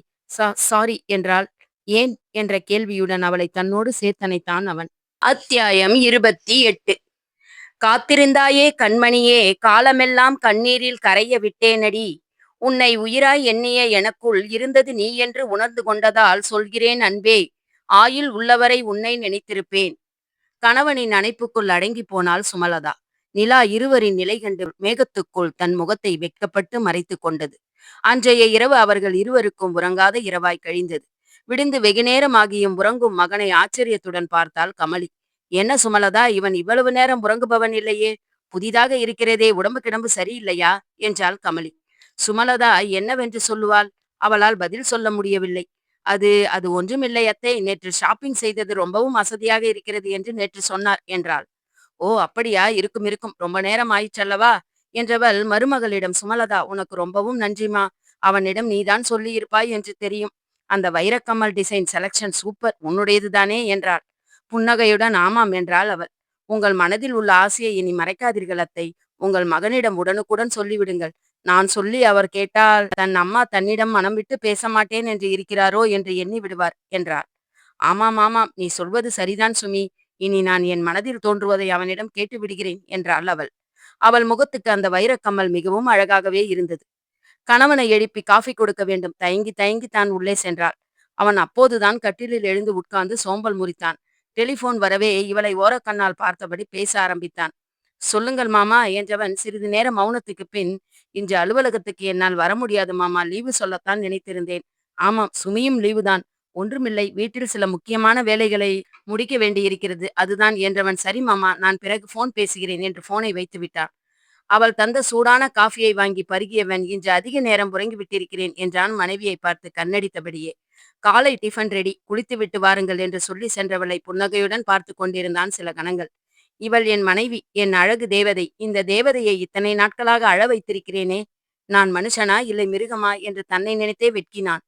சாரி என்றாள். ஏன் என்ற கேள்வியுடன் அவளை தன்னோடு சேர்த்தனைத்தான் அவன். அத்தியாயம் 28. காத்திருந்தாயே கண்மணியே, காலமெல்லாம் கண்ணீரில் கரைய விட்டேனடி. உன்னை உயிராய் எண்ணிய எனக்குள் இருந்தது நீ என்று உணர்ந்து கொண்டதால் சொல்கிறேன் அன்பே. ஆயுள் உள்ளவரை உன்னை நினைத்திருப்பேன். கணவனின் அணைப்புக்குள் அடங்கி போனாள் சுமலதா. நிலா இருவரின் நிலை கண்டு மேகத்துக்குள் தன் முகத்தை வெட்கப்பட்டு மறைத்து கொண்டது. அன்றைய இரவு அவர்கள் இருவருக்கும் உறங்காத இரவாய் கழிந்தது. விடிந்து வெகுநேரமாகியும் உறங்கும் மகனை ஆச்சரியத்துடன் பார்த்தாள் கமலி. என்ன சுமலதா, இவன் இவ்வளவு நேரம் உறங்குபவன் இல்லையே, புதிதாக இருக்கிறதே, உடம்பு கிடம்பு சரியில்லையா என்றாள் கமலி. சுமலதா என்னவென்று சொல்லுவாள்? அவளால் பதில் சொல்ல முடியவில்லை. அது அது ஒன்றுமில்லை அத்தை, நேற்று ஷாப்பிங் செய்தது ரொம்பவும் வசதியாக இருக்கிறது என்று நேற்று சொன்னார் என்றாள். ஓ அப்படியா, இருக்கும் இருக்கும், ரொம்ப நேரம் ஆயிற்றல்லவா என்றவள் மருமகளிடம், சுமலதா உனக்கு ரொம்பவும் நன்றிமா, அவனிடம் நீதான் சொல்லி இருப்பாய் என்று தெரியும். அந்த வைரக்கம்மல் டிசைன் செலக்ஷன் சூப்பர், உன்னுடையது தானே என்றாள். புன்னகையுடன் ஆமாம் என்றாள் அவள். உங்கள் மனதில் உள்ள ஆசையை இனி மறைக்காதீர்கள் அத்தை. உங்கள் மகனிடம் உடனுக்குடன் சொல்லிவிடுங்கள். நான் சொல்லி அவர் கேட்டால் தன் அம்மா தன்னிடம் மனம் விட்டு பேச மாட்டேன் என்று இருக்கிறாரோ என்று எண்ணி விடுவார் என்றார். ஆமாம் ஆமாம், நீ சொல்வது சரிதான் சுமி. இனி நான் என் மனதில் தோன்றுவதை அவனிடம் கேட்டு விடுகிறேன் என்றாள் அவள். அவள் முகத்துக்கு அந்த வைரக்கம்மல் மிகவும் அழகாகவே இருந்தது. கணவனை எழுப்பி காஃபி கொடுக்க வேண்டும். தயங்கி தயங்கி தான் உள்ளே சென்றாள். அவன் அப்போதுதான் கட்டிலில் எழுந்து உட்கார்ந்து சோம்பல் முறித்தான். டெலிபோன் வரவே இவளை ஓரக்கண்ணால் பார்த்தபடி பேச ஆரம்பித்தான். சொல்லுங்கள் மாமா என்றவன் சிறிது நேர மௌனத்துக்கு பின், இன்று அலுவலகத்துக்கு என்னால் வர முடியாது மாமா, லீவு சொல்லத்தான் நினைத்திருந்தேன். ஆமாம், சுமியும் லீவு தான். ஒன்றுமில்லை, வீட்டில் சில முக்கியமான வேலைகளை முடிக்க வேண்டியிருக்கிறது, அதுதான் என்றவன். சரி மாமா, நான் பிறகு போன் பேசுகிறேன் என்று போனை வைத்து விட்டான். அவள் தந்த சூடான காஃபியை வாங்கி பருகியவன், இன்று அதிக நேரம் உறங்கி விட்டிருக்கிறேன் என்றான் மனைவியை பார்த்து கண்ணடித்தபடியே. காலை டிஃபன் ரெடி, குளித்துவிட்டு வாருங்கள் என்று சொல்லி சென்றவளை புன்னகையுடன் பார்த்து கொண்டிருந்தான் சில கணங்கள். இவள் என் மனைவி, என் அழகு தேவதை. இந்த தேவதையை இத்தனை நாட்களாக அழ வைத்திருக்கிறேனே, நான் மனுஷனா இல்லை மிருகமா என்று தன்னை நினைத்தே வெட்கினான்.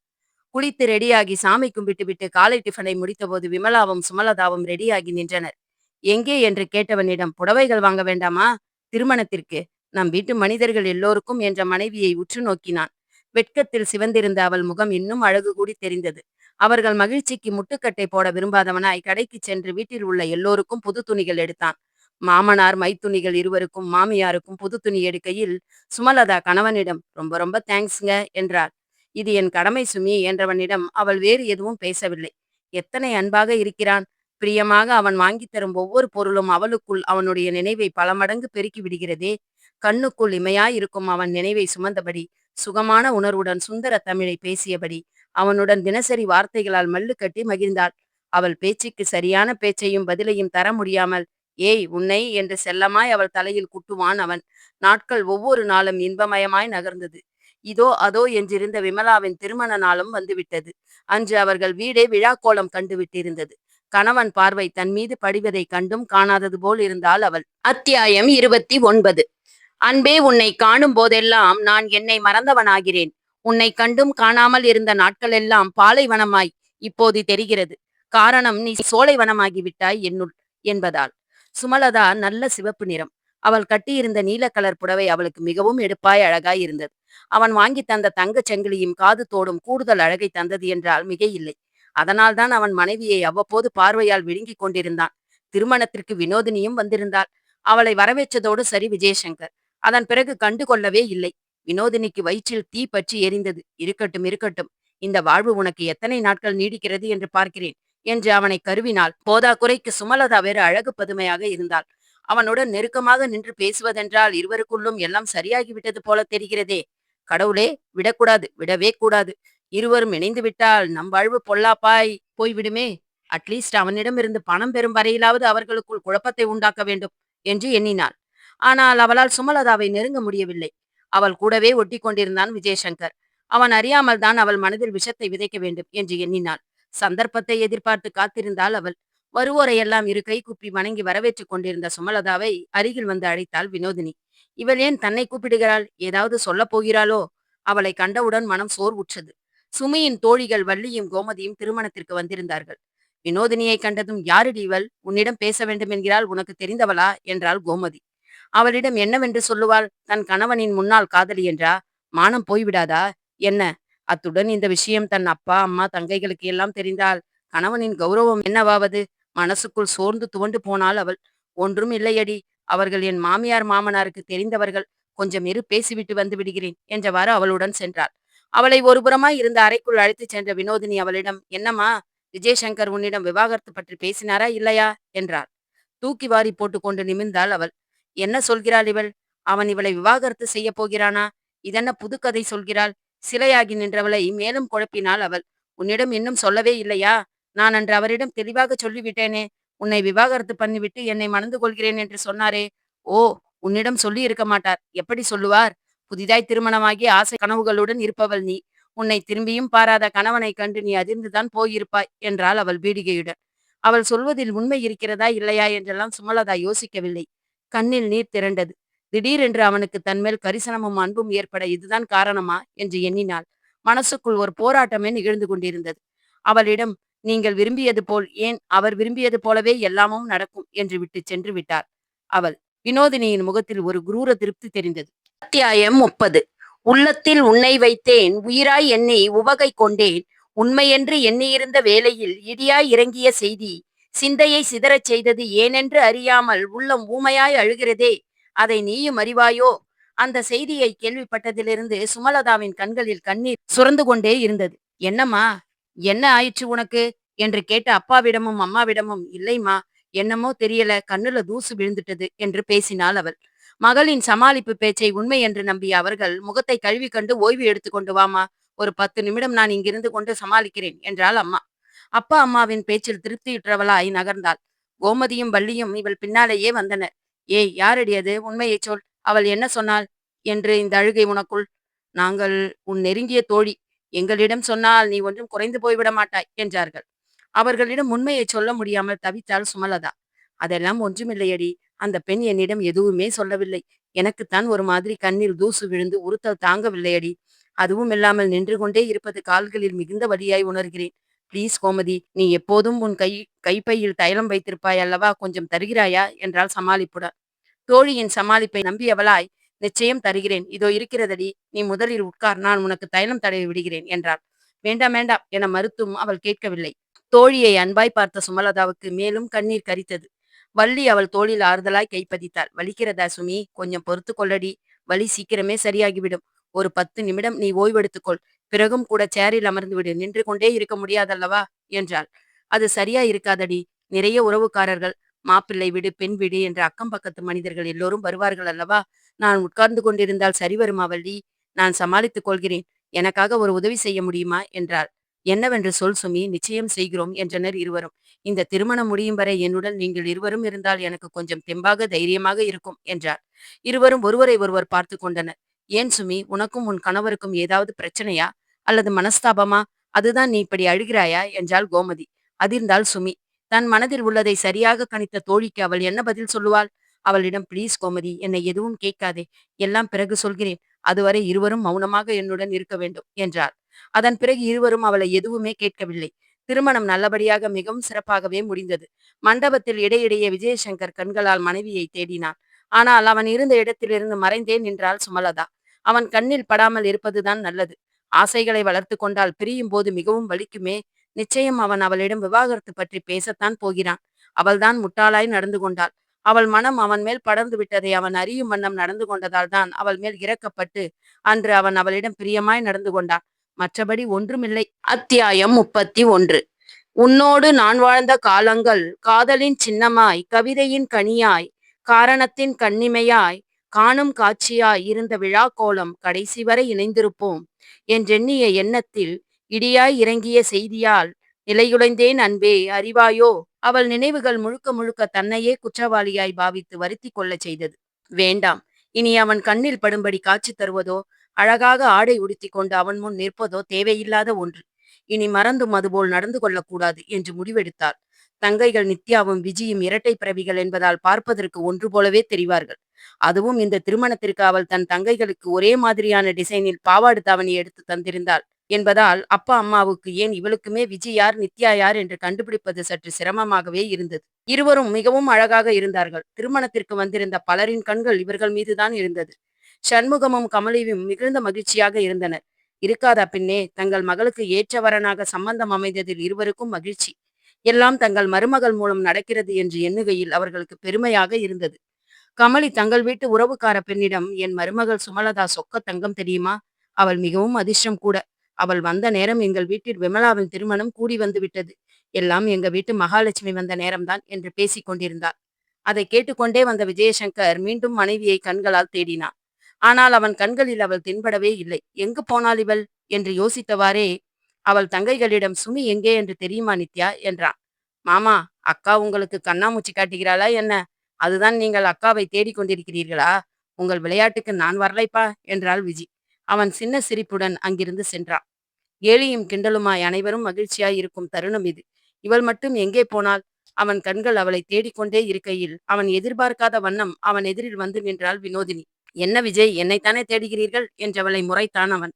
குளித்து ரெடியாகி சாமி கும்பிட்டு விட்டு காலை டிஃபனை முடித்தபோது விமலாவும் சுமலதாவும் ரெடியாகி நின்றனர். எங்கே என்று கேட்டவனிடம், புடவைகள் வாங்க வேண்டாமா திருமணத்திற்கு? நம் வீட்டு மனிதர்கள் எல்லோருக்கும் என்ற மனைவியை உற்று நோக்கினான். வெட்கத்தில் சிவந்திருந்த அவள் முகம் இன்னும் அழகு கூடி தெரிந்தது. அவர்கள் மகிழ்ச்சிக்கு முட்டுக்கட்டை போட விரும்பாதவனாய் கடைக்கு சென்று வீட்டில் உள்ள எல்லோருக்கும் புது துணிகள் எடுத்தான். மாமனார் மைத்துணிகள் இருவருக்கும் மாமியாருக்கும் புது துணி எடுக்கையில் சுமலதா கணவனிடம், ரொம்ப ரொம்ப தேங்க்ஸ்ங்க என்றார். இது என் கடமை சுமி என்றவனிடம் அவள் வேறு எதுவும் பேசவில்லை. எத்தனை அன்பாக இருக்கிறான்! பிரியமாக அவன் வாங்கித் தரும் ஒவ்வொரு பொருளும் அவளுக்குள் அவனுடைய நினைவை பல மடங்கு பெருக்கி விடுகிறதே. கண்ணுக்குள் இமையாயிருக்கும் அவன் நினைவை சுமந்தபடி, சுகமான உணர்வுடன் சுந்தர தமிழை பேசியபடி அவனுடன் தினசரி வார்த்தைகளால் மல்லு கட்டி மகிழ்ந்தாள். அவள் பேச்சுக்கு சரியான பேச்சையும் பதிலையும் தர முடியாமல், ஏய் உன்னை என்று செல்லமாய் அவள் தலையில் குட்டுவான் அவன். நாட்கள் ஒவ்வொரு நாளும் இன்பமயமாய் நகர்ந்தது. இதோ அதோ என்றிருந்த விமலாவின் திருமண நாளும் வந்துவிட்டது. அன்று அவர்கள் வீடே விழாக்கோலம் கண்டு விட்டிருந்தது. கணவன் பார்வை தன் மீது படிவதை கண்டும் காணாதது போல் இருந்தாள் அவள். அத்தியாயம் 29. அன்பே, உன்னை காணும் போதெல்லாம் நான் என்னை மறந்தவனாகிறேன். உன்னை கண்டும் காணாமல் இருந்த நாட்களெல்லாம் பாலைவனமாய் இப்போது தெரிகிறது. காரணம், நீ சோலைவனமாகி விட்டாய் என்னுள் என்பதால். சுமலதா நல்ல சிவப்பு நிறம். அவள் கட்டியிருந்த நீல கலர் புடவை அவளுக்கு மிகவும் எடுப்பாய் அழகாய் இருந்தது. அவன் வாங்கி தந்த தங்கச் சங்கிலியும் காது தோடும் கூடுதல் அழகை தந்தது என்றால் மிகையில்லை. அதனால்தான் அவன் மனைவியை அவ்வப்போது பார்வையால் விழுங்கிக் கொண்டிருந்தான். திருமணத்திற்கு வினோதினியும் வந்திருந்தாள். அவளை வரவேற்றதோடு சரி விஜயசங்கர். அதன் பிறகு கண்டு கொள்ளவே இல்லை. வினோதினிக்கு வயிற்றில் தீ பற்றி எரிந்தது. இருக்கட்டும் இருக்கட்டும், இந்த வாழ்வு உனக்கு எத்தனை நாட்கள் நீடிக்கிறது என்று பார்க்கிறேன் என்று அவனை கருவினாள். போதாக்குறைக்கு சுமலதா வேறு அழகு பதுமையாக இருந்தாள். அவனுடன் நெருக்கமாக நின்று பேசுவதென்றால் இருவருக்குள்ளும் எல்லாம் சரியாகிவிட்டது போல தெரிகிறதே. கடவுளே, விடக்கூடாது, விடவே கூடாது. இருவரும் இணைந்து விட்டால் நம் வாழ்வு பொல்லாப்பாய் போய்விடுமே. அட்லீஸ்ட் அவனிடமிருந்து பணம் பெறும் வரையிலாவது அவர்களுக்குள் குழப்பத்தை உண்டாக்க வேண்டும் என்று எண்ணினாள். ஆனால் அவளால் சுமலதாவை நெருங்க முடியவில்லை. அவள் கூடவே ஒட்டி கொண்டிருந்தான் விஜயசங்கர். அவன் அறியாமல் தான் அவள் மனதில் விஷத்தை விதைக்க வேண்டும் என்று எண்ணினாள். சந்தர்ப்பத்தை எதிர்பார்த்து காத்திருந்தாள் அவள். வருவோரையெல்லாம் இரு கை கூப்பி வணங்கி வரவேற்றுக் கொண்டிருந்த சுமலதாவை அருகில் வந்து அழைத்தாள் வினோதினி. இவள் ஏன் தன்னை கூப்பிடுகிறாள்? ஏதாவது சொல்லப் போகிறாளோ? அவளை கண்டவுடன் மனம் சோர்வுற்றது. சுமியின் தோழிகள் வள்ளியும் கோமதியும் திருமணத்திற்கு வந்திருந்தார்கள். வினோதினியை கண்டதும், யாரடி இவள்? உன்னிடம் பேச வேண்டும் என்கிறாள், உனக்கு தெரிந்தவளா என்றாள் கோமதி. அவளிடம் என்னவென்று சொல்லுவாள்? தன் கணவனின் முன்னாள் காதலி என்றா? மானம் போய்விடாதா என்ன? அத்துடன் இந்த விஷயம் தன் அப்பா அம்மா தங்கைகளுக்கு எல்லாம் தெரிந்தால் கணவனின் கௌரவம் என்னவாவது? மனசுக்குள் சோர்ந்து துவண்டு போனாள் அவள். ஒன்றும் இல்லையடி, அவர்கள் என் மாமியார் மாமனாருக்கு தெரிந்தவர்கள். கொஞ்சம் இரு, பேசிவிட்டு வந்து விடுகிறேன் என்றவாறு அவளுடன் சென்றாள். அவளை ஒருபுறமாய் இருந்த அறைக்குள் அழைத்துச் சென்ற வினோதினி அவளிடம், என்னம்மா, விஜயசங்கர் உன்னிடம் விவாகரத்து பற்றி பேசினாரா இல்லையா என்றாள். தூக்கி வாரி போட்டுக்கொண்டு நிமிர்ந்தாள் அவள். என்ன சொல்கிறாள் இவள்? அவன் இவளை விவாகரத்து செய்ய போகிறானா? இதென்ன புதுக்கதை சொல்கிறாள்? சிலையாகி நின்றவளை மேலும் குழப்பினாள் அவள். உன்னிடம் இன்னும் சொல்லவே இல்லையா? நான் அன்று அவரிடம் தெளிவாக சொல்லிவிட்டேனே. உன்னை விவாகரத்து பண்ணிவிட்டு என்னை மணந்து கொள்கிறேன் என்று சொன்னாரே. ஓ, உன்னிடம் சொல்லி இருக்க மாட்டார். எப்படி சொல்லுவார்? புதிதாய் திருமணமாகி ஆசை கனவுகளுடன் இருப்பவள் நீ. உன்னை திரும்பியும் பாராத கணவனை கண்டு நீ அதிர்ந்துதான் போயிருப்பாய் என்றாள் அவள் பீடிகையுடன். அவள் சொல்வதில் உண்மை இருக்கிறதா இல்லையா என்றெல்லாம் சுமலதா யோசிக்கவில்லை. கண்ணில் நீர் திரண்டது. திடீரென்று அவனுக்கு தன்மேல் கரிசனமும் அன்பும் ஏற்பட இதுதான் காரணமா என்று எண்ணினாள். மனசுக்குள் ஒரு போராட்டமே நிகழ்ந்து கொண்டிருந்தது. அவளிடம், நீங்கள் விரும்பியது போல், ஏன் அவர் விரும்பியது போலவே எல்லாமும் நடக்கும் என்று விட்டு சென்று விட்டார் அவள். வினோதினியின் முகத்தில் ஒரு குரூர திருப்தி தெரிந்தது. அத்தியாயம் 30. உள்ளத்தில் உன்னை வைத்தேன், உயிராய் எண்ணி உவகை கொண்டேன். உண்மையென்று எண்ணியிருந்த வேளையில் இடியாய் இறங்கிய செய்தி சிந்தையை சிதறச் செய்தது. ஏனென்று அறியாமல் உள்ளம் ஊமையாய் அழுகிறதே, அதை நீயும் அறிவாயோ? அந்த செய்தியை கேள்விப்பட்டதிலிருந்து சுமலதாவின் கண்களில் கண்ணீர் சுரந்து கொண்டே இருந்தது. என்னம்மா, என்ன ஆயிற்று உனக்கு என்று கேட்ட அப்பாவிடமும் அம்மாவிடமும், இல்லைம்மா, என்னமோ தெரியல, கண்ணுல தூசு விழுந்துட்டது என்று பேசினாள் அவள். மகளின் சமாளிப்பு பேச்சை உண்மை என்று நம்பிய அவர்கள் முகத்தை கழுவி கண்டு ஓய்வு எடுத்துக்கொண்டு வாமா, ஒரு 10 நிமிடம் நான் இங்கிருந்து கொண்டு சமாளிக்கிறேன் என்றாள் அம்மா. அப்பா அம்மாவின் பேச்சில் திருப்தியுற்றவளாய் நகர்ந்தாள். கோமதியும் வள்ளியும் இவள் பின்னாலேயே வந்தனர். ஏய், யாரடி அது? உண்மையைச் சொல். அவள் என்ன சொன்னாள் என்று இந்த அழுகை உனக்குள்? நாங்கள் உன் நெருங்கிய தோழி. எங்களிடம் சொன்னால் நீ ஒன்றும் குறைந்து போய்விட மாட்டாய் என்றார்கள். அவர்களிடம் உண்மையை சொல்ல முடியாமல் தவித்தாள் சுமலதா. அதெல்லாம் ஒன்றுமில்லையடி. அந்த பெண் என்னிடம் எதுவுமே சொல்லவில்லை. எனக்குத்தான் ஒரு மாதிரி கண்ணில் தூசு விழுந்து உறுத்தல் தாங்கவில்லையடி. அதுவும் இல்லாமல் நின்று கொண்டே இருப்பது கால்களில் மிகுந்த வலியாய் உணர்கிறேன். ப்ளீஸ் கோமதி, நீ எப்போதும் உன் கைப்பையில் தைலம் வைத்திருப்பாய் அல்லவா, கொஞ்சம் தருகிறாயா என்றாள் சமாளிப்புடன். தோழியின் சமாளிப்பை நம்பியவளாய், நிச்சயம் தருகிறேன், இதோ இருக்கிறதடி, நீ முதலில் உட்கார், நான் உனக்கு தைலம் தடவி விடுகிறேன் என்றாள். வேண்டாம் வேண்டாம் என மறுத்தும் அவள் கேட்கவில்லை. தோழியை அன்பாய் பார்த்த சுமலதாவுக்கு மேலும் கண்ணீர் கரித்தது. வள்ளி அவள் தோளில் ஆறுதலாய் கைப்பதித்தாள். வலிக்கிறதா சுமி? கொஞ்சம் பொறுத்து கொள்ளடி, வலி சீக்கிரமே சரியாகிவிடும். ஒரு 10 நிமிடம் நீ ஓய்வெடுத்துக்கொள். பிறகும் கூட சேரில் அமர்ந்து விடு, நின்று கொண்டே இருக்க முடியாதல்லவா என்றாள். அது சரியா இருக்காதடி. நிறைய உறவுக்காரர்கள், மாப்பிள்ளை வீடு, பெண் வீடு என்ற அக்கம் பக்கத்து மனிதர்கள் எல்லோரும் வருவார்கள் அல்லவா. நான் உட்கார்ந்து கொண்டிருந்தால் சரி வருமா வள்ளி? நான் சமாளித்துக் கொள்கிறேன். எனக்காக ஒரு உதவி செய்ய முடியுமா என்றாள். என்னவென்று சொல் சுமி, நிச்சயம் செய்கிறோம் என்றனர் இருவரும். இந்த திருமணம் முடியும் வரை என்னுடன் நீங்கள் இருவரும் இருந்தால் எனக்கு கொஞ்சம் தெம்பாக தைரியமாக இருக்கும் என்றார். இருவரும் ஒருவரை ஒருவர் பார்த்து கொண்டனர். ஏன் சுமி, உனக்கும் உன் கணவருக்கும் ஏதாவது பிரச்சனையா அல்லது மனஸ்தாபமா? அதுதான் நீ இப்படி அழுகிறாயா என்றாள் கோமதி. அதிர்ந்தாள் சுமி. தன் மனதில் உள்ளதை சரியாக கணித்த தோழிக்கு அவள் என்ன பதில் சொல்லுவாள்? அவளிடம், ப்ளீஸ் கோமதி, என்னை எதுவும் கேட்காதே, எல்லாம் பிறகு சொல்கிறேன், அதுவரை இருவரும் மௌனமாக என்னுடன் இருக்க வேண்டும் என்றாள். அதன் பிறகு இருவரும் அவளை எதுவுமே கேட்கவில்லை. திருமணம் நல்லபடியாக மிகவும் சிறப்பாகவே முடிந்தது. மண்டபத்தில் இடையிடையே விஜயசங்கர் கண்களால் மனைவியை தேடினான். ஆனால் அவன் இருந்த இடத்திலிருந்து மறைந்தே நின்றாள் சுமலதா. அவன் கண்ணில் படாமல் இருப்பதுதான் நல்லது. ஆசைகளை வளர்த்து கொண்டால் பிரியும் போது மிகவும் வலிக்குமே. நிச்சயம் அவன் அவளிடம் விவாகரத்து பற்றி பேசத்தான் போகிறான். அவள்தான் முட்டாளாய் நடந்து கொண்டாள். அவள் மனம் அவன் மேல் படர்ந்து விட்டதை அவன் அறியும் வண்ணம் நடந்து கொண்டதால் தான் அவள் மேல் இரக்கப்பட்டு அன்று அவன் அவளிடம் பிரியமாய் நடந்து கொண்டான். மற்றபடி ஒன்றுமில்லை. அத்தியாயம் 31. உன்னோடு நான் வாழ்ந்த காலங்கள் காதலின் சின்னமாய் கவிதையின் கனியாய் காரணத்தின் கண்ணிமையாய் காணும் காட்சியாய் இருந்த விழா கோலம் கடைசி வரை இணைந்திருப்போம் என்றெண்ணிய எண்ணத்தில் இடியாய் இறங்கிய செய்தியால் நிலையுலைந்தேன் அன்பே அறிவாயோ. அவள் நினைவுகள் முழுக்க முழுக்க தன்னையே குற்றவாளியாய் பாவித்து வருத்தி கொள்ளச் செய்தது. வேண்டாம், இனி அவன் கண்ணில் படும்படி காட்சி தருவதோ அழகாக ஆடை உடுத்தி கொண்டு அவன் முன் நிற்பதோ தேவையில்லாத ஒன்று. இனி மறந்தும் அதுபோல் நடந்து கொள்ளக்கூடாது என்று முடிவெடுத்தாள். தங்கைகள் நித்யாவும் விஜியும் இரட்டை பிறவிகள் என்பதால் பார்ப்பதற்கு ஒன்று போலவே தெரிவார்கள். அதுவும் இந்த திருமணத்திற்கு அவள் தன் தங்கைகளுக்கு ஒரே மாதிரியான டிசைனில் பாவாடு தாவணி எடுத்து தந்திருந்தாள் என்பதால் அப்பா அம்மாவுக்கு ஏன் இவளுக்குமே விஜி யார் நித்யா யார் என்று கண்டுபிடிப்பது சற்று சிரமமாகவே இருந்தது. இருவரும் மிகவும் அழகாக இருந்தார்கள். திருமணத்திற்கு வந்திருந்த பலரின் கண்கள் இவர்கள் மீதுதான் இருந்தது. சண்முகமும் கமலியும் மிகுந்த மகிழ்ச்சியாக இருந்தனர். இருக்காதா பின்னே, தங்கள் மகளுக்கு ஏற்றவரனாக சம்பந்தம் அமைந்ததில் இருவருக்கும் மகிழ்ச்சி. எல்லாம் தங்கள் மருமகள் மூலம் நடக்கிறது என்று எண்ணுகையில் அவர்களுக்கு பெருமையாக இருந்தது. கமலி தங்கள் வீட்டு உறவுக்கார பெண்ணிடம், என் மருமகள் சுமலதா சொக்க தங்கம் தெரியுமா, அவள் மிகவும் அதிர்ஷ்டம் கூட. அவள் வந்த நேரம் எங்கள் வீட்டில் விமலாவின் திருமணம் கூடி வந்து விட்டது. எல்லாம் எங்க வீட்டு மகாலட்சுமி வந்த நேரம்தான் என்று பேசிக் கொண்டிருந்தார். அதை கேட்டுக்கொண்டே வந்த விஜயசங்கர் மீண்டும் மனைவியை கண்களால் தேடினான். ஆனால் அவன் கண்களில் அவள் தென்படவே இல்லை. எங்கு போனாள் இவள் என்று யோசித்தவாறே அவள் தங்கைகளிடம், சுமி எங்கே என்று தெரியுமா நித்யா என்றான். மாமா, அக்கா உங்களுக்கு கண்ணாமூச்சி காட்டுகிறாளா என்ன? அதுதான் நீங்கள் அக்காவை தேடிக் கொண்டிருக்கிறீர்களா? உங்கள் விளையாட்டுக்கு நான் வரலைப்பா என்றாள் விஜி. அவன் சின்ன சிரிப்புடன் அங்கிருந்து சென்றான். கேலியும் கிண்டலுமாய் அனைவரும் மகிழ்ச்சியாய் இருக்கும் தருணம் இது. இவள் மட்டும் எங்கே போனாள்? அவன் கண்கள் அவளை தேடிக்கொண்டே இருக்கையில் அவன் எதிர்பார்க்காத வண்ணம் அவன் எதிரில் வந்து நின்றாள் வினோதினி. என்ன விஜய், என்னைத்தானே தேடுகிறீர்கள் என்றவளை முறைத்தான் அவன்.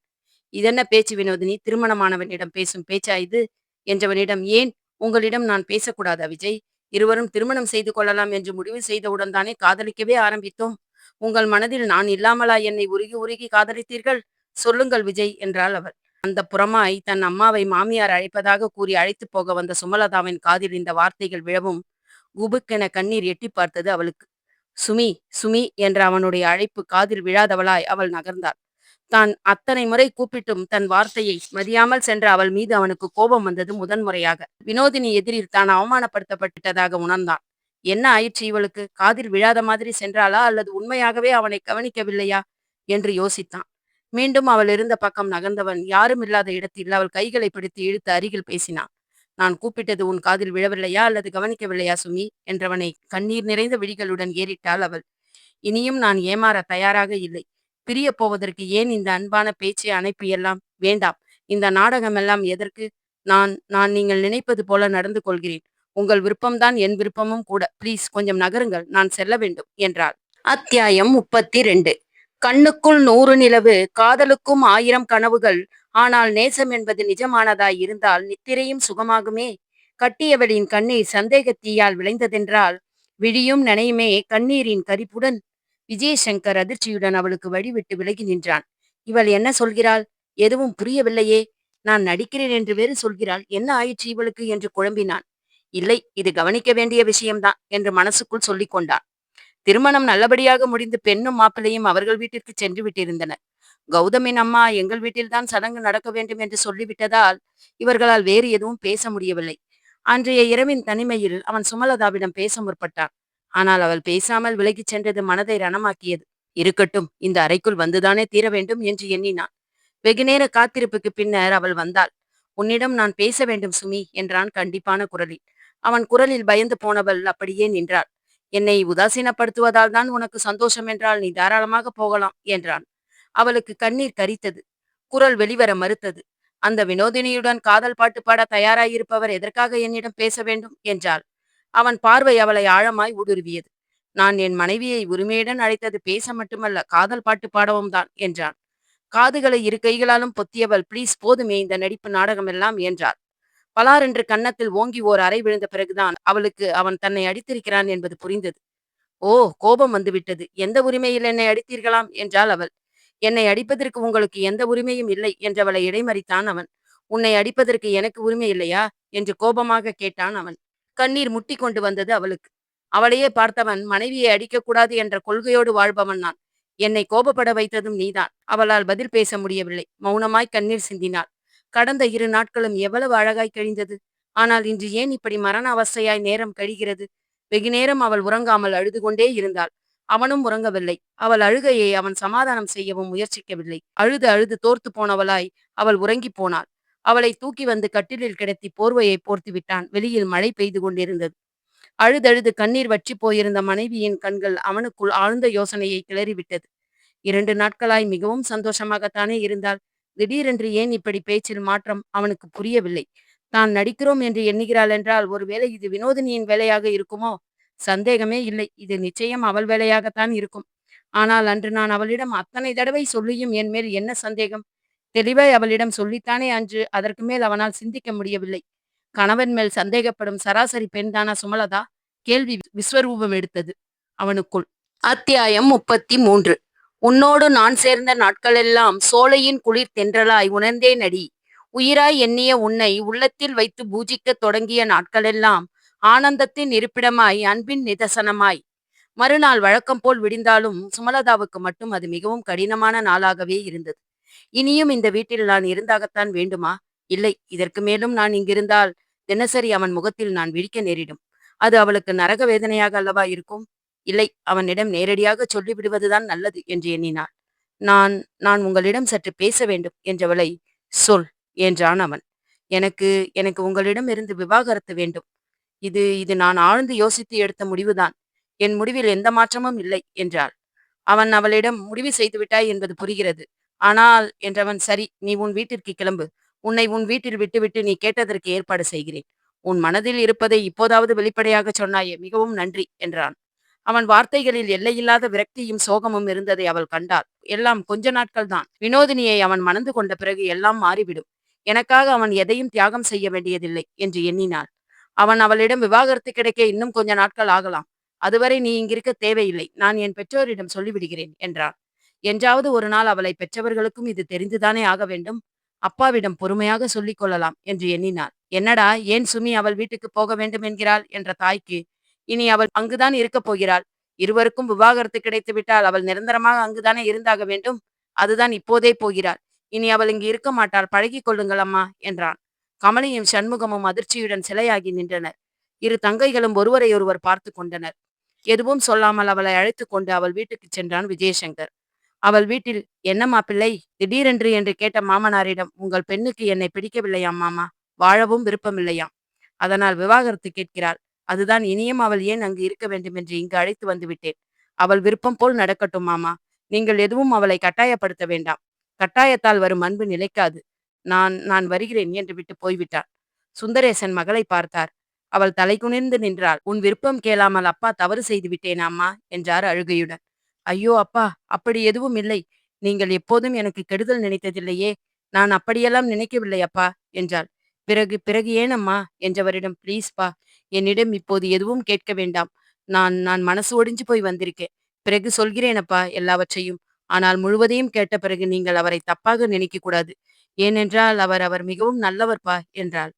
இதென்ன பேச்சு வினோதினி, திருமணமானவனிடம் பேசும் பேச்சா இது என்றவனிடம், ஏன் உங்களிடம் நான் பேசக்கூடாதா விஜய்? இருவரும் திருமணம் செய்து கொள்ளலாம் என்று முடிவு செய்தவுடன் தானே காதலிக்கவே ஆரம்பித்தோம். உங்கள் மனதில் நான் இல்லாமலா என்னை உருகி உருகி காதலித்தீர்கள்? சொல்லுங்கள் விஜய் என்றாள் அவள். அந்த புறமாய் தன் அம்மாவை மாமியார் அழைப்பதாக கூறி அழைத்து போக வந்த சுமலதாவின் காதில் இந்த வார்த்தைகள் விழவும் குபுக்கென கண்ணீர் எட்டி பார்த்தது அவளுக்கு. சுமி, சுமி என்ற அவனுடைய அழைப்பு காதில் விழாதவளாய் அவள் நகர்ந்தாள். தான் அத்தனை முறை கூப்பிட்டும் தன் வார்த்தையை மதியாமல் சென்ற அவள் மீது அவனுக்கு கோபம் வந்தது முதன்முறையாக. வினோதினி எதிரில் தான் அவமானப்படுத்தப்பட்டதாக உணர்ந்தான். என்ன ஆயிற்று இவளுக்கு? காதில் விழாத மாதிரி சென்றாளா அல்லது உண்மையாகவே அவனை கவனிக்கவில்லையா என்று யோசித்தான். மீண்டும் அவள் இருந்த பக்கம் நகர்ந்தவன் யாரும் இல்லாத இடத்தில் அவள் கைகளை பிடித்து இழுத்து அருகில் பேசினான். நான் கூப்பிட்டது உன் காதில் விழவில்லையா அல்லது கவனிக்கவில்லையா சுமி என்றவனை கண்ணீர் நிறைந்த விழிகளுடன் ஏறிட்டாள் அவள். இனியும் நான் ஏமாற தயாராக இல்லை. பிரிய போவதற்கு ஏன் இந்த அன்பான பேச்சு அணைப்பு எல்லாம் வேண்டாம். இந்த நாடகம் எல்லாம் எதற்கு? நான் நான் நீங்கள் நினைப்பது போல நடந்து கொள்கிறேன். உங்கள் விருப்பம்தான் என் விருப்பமும் கூட. ப்ளீஸ் கொஞ்சம் நகருங்கள், நான் செல்ல வேண்டும் என்றாள். அத்தியாயம் 32. கண்ணுக்குள் 100 நிலவு, காதலுக்கும் 1000 கனவுகள். ஆனால் நேசம் என்பது நிஜமானதாய் இருந்தால் நித்திரையும் சுகமாகுமே. கட்டியவளின் கண்ணீர் சந்தேகத்தீயால் விளைந்ததென்றால் விழியும் நனையுமே கண்ணீரின் கரிப்புடன். விஜயசங்கர் அதிர்ச்சியுடன் அவளுக்கு வழிவிட்டு விலகி நின்றான். இவள் என்ன சொல்கிறாள்? எதுவும் புரியவில்லையே. நான் நடிக்கிறேன் என்று வேறு சொல்கிறாள். என்ன ஆயிற்று இவளுக்கு என்று குழம்பினான். இல்லை, இது கவனிக்க வேண்டிய விஷயம்தான் என்று மனசுக்குள் சொல்லிக் கொண்டான். திருமணம் நல்லபடியாக முடிந்து பெண்ணும் மாப்பிள்ளையும் அவர்கள் வீட்டிற்கு சென்று விட்டிருந்தனர். கௌதமின் அம்மா எங்கள் வீட்டில்தான் சடங்கு நடக்க வேண்டும் என்று சொல்லிவிட்டதால் இவர்களால் வேறு எதுவும் பேச முடியவில்லை. அன்றைய இரவின் தனிமையில் அவன் சுமலதாவிடம் பேச முற்பட்டான். ஆனால் அவள் பேசாமல் விலகிச் சென்றது மனதை ரணமாக்கியது. இருக்கட்டும், இந்த அறைக்குள் வந்துதானே தீர வேண்டும் என்று எண்ணினான். வெகுநேர காத்திருப்புக்கு பின்னர் அவள் வந்தாள். உன்னிடம் நான் பேச வேண்டும் சுமி என்றான் கண்டிப்பான குரலில். அவன் குரலில் பயந்து போனவள் அப்படியே நின்றாள். என்னை உதாசீனப்படுத்துவதால் தான் உனக்கு சந்தோஷம் என்றால் நீ தாராளமாக போகலாம் என்றான். அவளுக்கு கண்ணீர் கரித்தது. குரல் வெளிவர மறுத்தது. அந்த வினோதினியுடன் காதல் பாட்டு பாட தயாராயிருப்பவர் எதற்காக என்னிடம் பேச வேண்டும் என்றாள். அவன் பார்வை அவளை ஆழமாய் ஊடுருவியது. நான் என் மனைவியை உரிமையுடன் அழைத்தது பேச மட்டுமல்ல, காதல் பாட்டு பாடவும் தான் என்றான். காதுகளை இரு கைகளாலும் பொத்தியவள், ப்ளீஸ் போதுமே இந்த நடிப்பு நாடகம் எல்லாம் என்றாள். பலாரென்று கன்னத்தில் ஓங்கி ஓர் அறை விழுந்த பிறகுதான் அவளுக்கு அவன் தன்னை அடித்திருக்கிறான் என்பது புரிந்தது. ஓ, கோபம் வந்துவிட்டது. எந்த உரிமையில் என்னை அடித்தீர்களாம் என்றாள் அவள். என்னை அடிப்பதற்கு உங்களுக்கு எந்த உரிமையும் இல்லை என்றவளை இடைமறித்தான் அவன். உன்னை அடிப்பதற்கு எனக்கு உரிமை இல்லையா என்று கோபமாக கேட்டான் அவன். கண்ணீர் முட்டி கொண்டு வந்தது அவளுக்கு. அவளையே பார்த்தவன், மனைவியை அடிக்கக்கூடாது என்ற கொள்கையோடு வாழ்பவன் நான். என்னை கோபப்பட வைத்ததும் நீதான். அவளால் பதில் பேச முடியவில்லை. மௌனமாய் கண்ணீர் சிந்தினாள். கடந்த 2 நாட்களும் எவ்வளவு அழகாய் கழிந்தது. ஆனால் இன்று ஏன் இப்படி மரண அவஸ்தையாய் நேரம் கழிகிறது? வெகுநேரம் அவள் உறங்காமல் அழுது கொண்டே இருந்தாள். அவனும் உறங்கவில்லை. அவள் அழுகையை அவன் சமாதானம் செய்யவும் முயற்சிக்கவில்லை. அழுது அழுது தோர்த்து போனவளாய் அவள் உறங்கிப் போனாள். அவளை தூக்கி வந்து கட்டிலில் கிடத்தி போர்வையை போர்த்து விட்டான். வெளியில் மழை பெய்து கொண்டிருந்தது. அழுதழுது கண்ணீர் வற்றி போயிருந்த மனைவியின் கண்கள் அவனுக்குள் ஆழ்ந்த யோசனையை கிளறிவிட்டது. 2 நாட்களாய் மிகவும் சந்தோஷமாகத்தானே இருந்தாள். திடீரென்று ஏன் இப்படி பேச்சில் மாற்றம்? அவனுக்கு புரியவில்லை. தான் நடிக்கிறோம் என்று எண்ணுகிறாள் என்றால், ஒருவேளை இது வினோதினியின் வேலையாக இருக்குமோ? சந்தேகமே இல்லை. இது நிச்சயம் அவள் வேலையாகத்தான் இருக்கும். ஆனால் அன்று நான் அவளிடம் அத்தனை தடவை சொல்லியும் என் மேல் என்ன சந்தேகம்? தெளிவாய் அவளிடம் சொல்லித்தானே அன்று. அதற்கு மேல் அவனால் சிந்திக்க முடியவில்லை. கணவன் மேல் சந்தேகப்படும் சராசரி பெண்தானா சுமலதா? கேள்வி விஸ்வரூபம் எடுத்தது அவனுக்குள். அத்தியாயம் 33. உன்னோடு நான் சேர்ந்த நாட்களெல்லாம் சோலையின் குளிர் தென்றலாய் உணர்ந்தேனடி. உயிராய் எண்ணிய உன்னை உள்ளத்தில் வைத்து பூஜிக்கத் தொடங்கிய நாட்களெல்லாம் ஆனந்தத்தின் இருப்பிடமாய், அன்பின் நிதர்சனமாய். மறுநாள் வழக்கம் போல் விடிந்தாலும் சுமலதாவுக்கு மட்டும் அது மிகவும் கடினமான நாளாகவே இருந்தது. இனியும் இந்த வீட்டில் நான் இருந்தாகத்தான் வேண்டுமா? இல்லை, இதற்கு மேலும் நான் இங்கிருந்தால் தினசரி அவன் முகத்தில் நான் விழிக்க நேரிடும். அது அவளுக்கு நரக வேதனையாக அல்லவா இருக்கும்? இல்லை, அவனிடம் நேரடியாக சொல்லிவிடுவதுதான் நல்லது என்று எண்ணினாள். நான் நான் உங்களிடம் சற்று பேச வேண்டும் என்றவளை, சொல் என்றான் அவன். எனக்கு எனக்கு உங்களிடம் இருந்து விவாகரத்து வேண்டும். இது இது நான் ஆழ்ந்து யோசித்து எடுத்த முடிவுதான். என் முடிவில் எந்த மாற்றமும் இல்லை என்றாள். அவன் அவளிடம், முடிவு செய்து விட்டாய் என்பது புரிகிறது. ஆனால் என்றவன், சரி, நீ உன் வீட்டிற்கு கிளம்பு. உன்னை உன் வீட்டில் விட்டுவிட்டு நீ கேட்டதற்கு ஏற்பாடு செய்கிறேன். உன் மனதில் இருப்பதை இப்போதாவது வெளிப்படையாக சொன்னாயே, மிகவும் நன்றி என்றான். அவன் வார்த்தைகளில் எல்லையில்லாத விரக்தியும் சோகமும் இருந்ததை அவள் கண்டாள். எல்லாம் கொஞ்ச நாட்கள்தான். வினோதினியை அவன் மணந்து கொண்ட பிறகு எல்லாம் மாறிவிடும். எனக்காக அவன் எதையும் தியாகம் செய்ய வேண்டியதில்லை என்று எண்ணினாள். அவன் அவளிடம், விவாகரத்து கிடைக்க இன்னும் கொஞ்ச நாட்கள் ஆகலாம். அதுவரை நீ இங்கிருக்க தேவையில்லை. நான் என் பெற்றோரிடம் சொல்லிவிடுகிறேன் என்றான். என்றாவது ஒரு நாள் அவளை பெற்றவர்களுக்கும் இது தெரிந்துதானே ஆக வேண்டும். அப்பாவிடம் பொறுமையாக சொல்லிக் கொள்ளலாம் என்று எண்ணினாள். என்னடா, ஏன் சுமி அவள் வீட்டுக்கு போக வேண்டும் என்கிறாள் என்ற தாய்க்கு, இனி அவள் அங்குதான் இருக்கப் போகிறாள். இருவருக்கும் விவாகரத்து கிடைத்து விட்டால் அவள் நிரந்தரமாக அங்குதானே இருந்தாக வேண்டும். அதுதான் இப்போதே போகிறாள். இனி அவள் இங்கு இருக்க மாட்டாள். பழகிக் கொள்ளுங்கள் அம்மா என்றான். கமலியும் சண்முகமும் அதிர்ச்சியுடன் சிலையாகி நின்றனர். இரு தங்கைகளும் ஒருவரை ஒருவர் பார்த்து கொண்டனர். எதுவும் சொல்லாமல் அவளை அழைத்து கொண்டு அவள் வீட்டுக்கு சென்றான் விஜயசங்கர். அவள் வீட்டில், என்னம்மா பிள்ளை திடீரென்று என்று கேட்ட மாமனாரிடம், உங்கள் பெண்ணுக்கு என்னை பிடிக்கவில்லையாம் மாமா, வாழவும் விருப்பமில்லையாம். அதனால் விவாகரத்து கேட்கிறாள். அதுதான், இனியும் அவள் ஏன் அங்கு இருக்க வேண்டும் என்று இங்கு அழைத்து வந்து விட்டேன். அவள் விருப்பம் போல் நடக்கட்டும் மாமா. நீங்கள் எதுவும் அவளை கட்டாயப்படுத்த வேண்டாம். கட்டாயத்தால் வரும் அன்பு நிலைக்காது. நான் நான் வருகிறேன் என்று விட்டு போய்விட்டாள். சுந்தரேசன் மகளை பார்த்தார். அவள் தலை குனிந்து நின்றாள். உன் விருப்பம் கேளாமல் அப்பா தவறு செய்து விட்டேனா அம்மா என்றார் அழுகையுடன். ஐயோ அப்பா, அப்படி எதுவும் இல்லை. நீங்கள் எப்போதும் எனக்கு கெடுதல் நினைத்ததில்லையே. நான் அப்படியெல்லாம் நினைக்கவில்லை அப்பா என்றாள். பிறகு பிறகு ஏன் அம்மா என்றவரிடம், ப்ளீஸ் பா, என்னிடம் இப்போது எதுவும் கேட்க வேண்டாம். நான் நான் மனசு ஒடிஞ்சு போய் வந்திருக்கேன். பிறகு சொல்கிறேனப்பா எல்லாவற்றையும். ஆனால் முழுவதையும் கேட்ட பிறகு நீங்கள் அவரை தப்பாக நினைக்க கூடாது. ஏனென்றால் அவர் அவர் மிகவும் நல்லவர்ப்பா என்றாள்.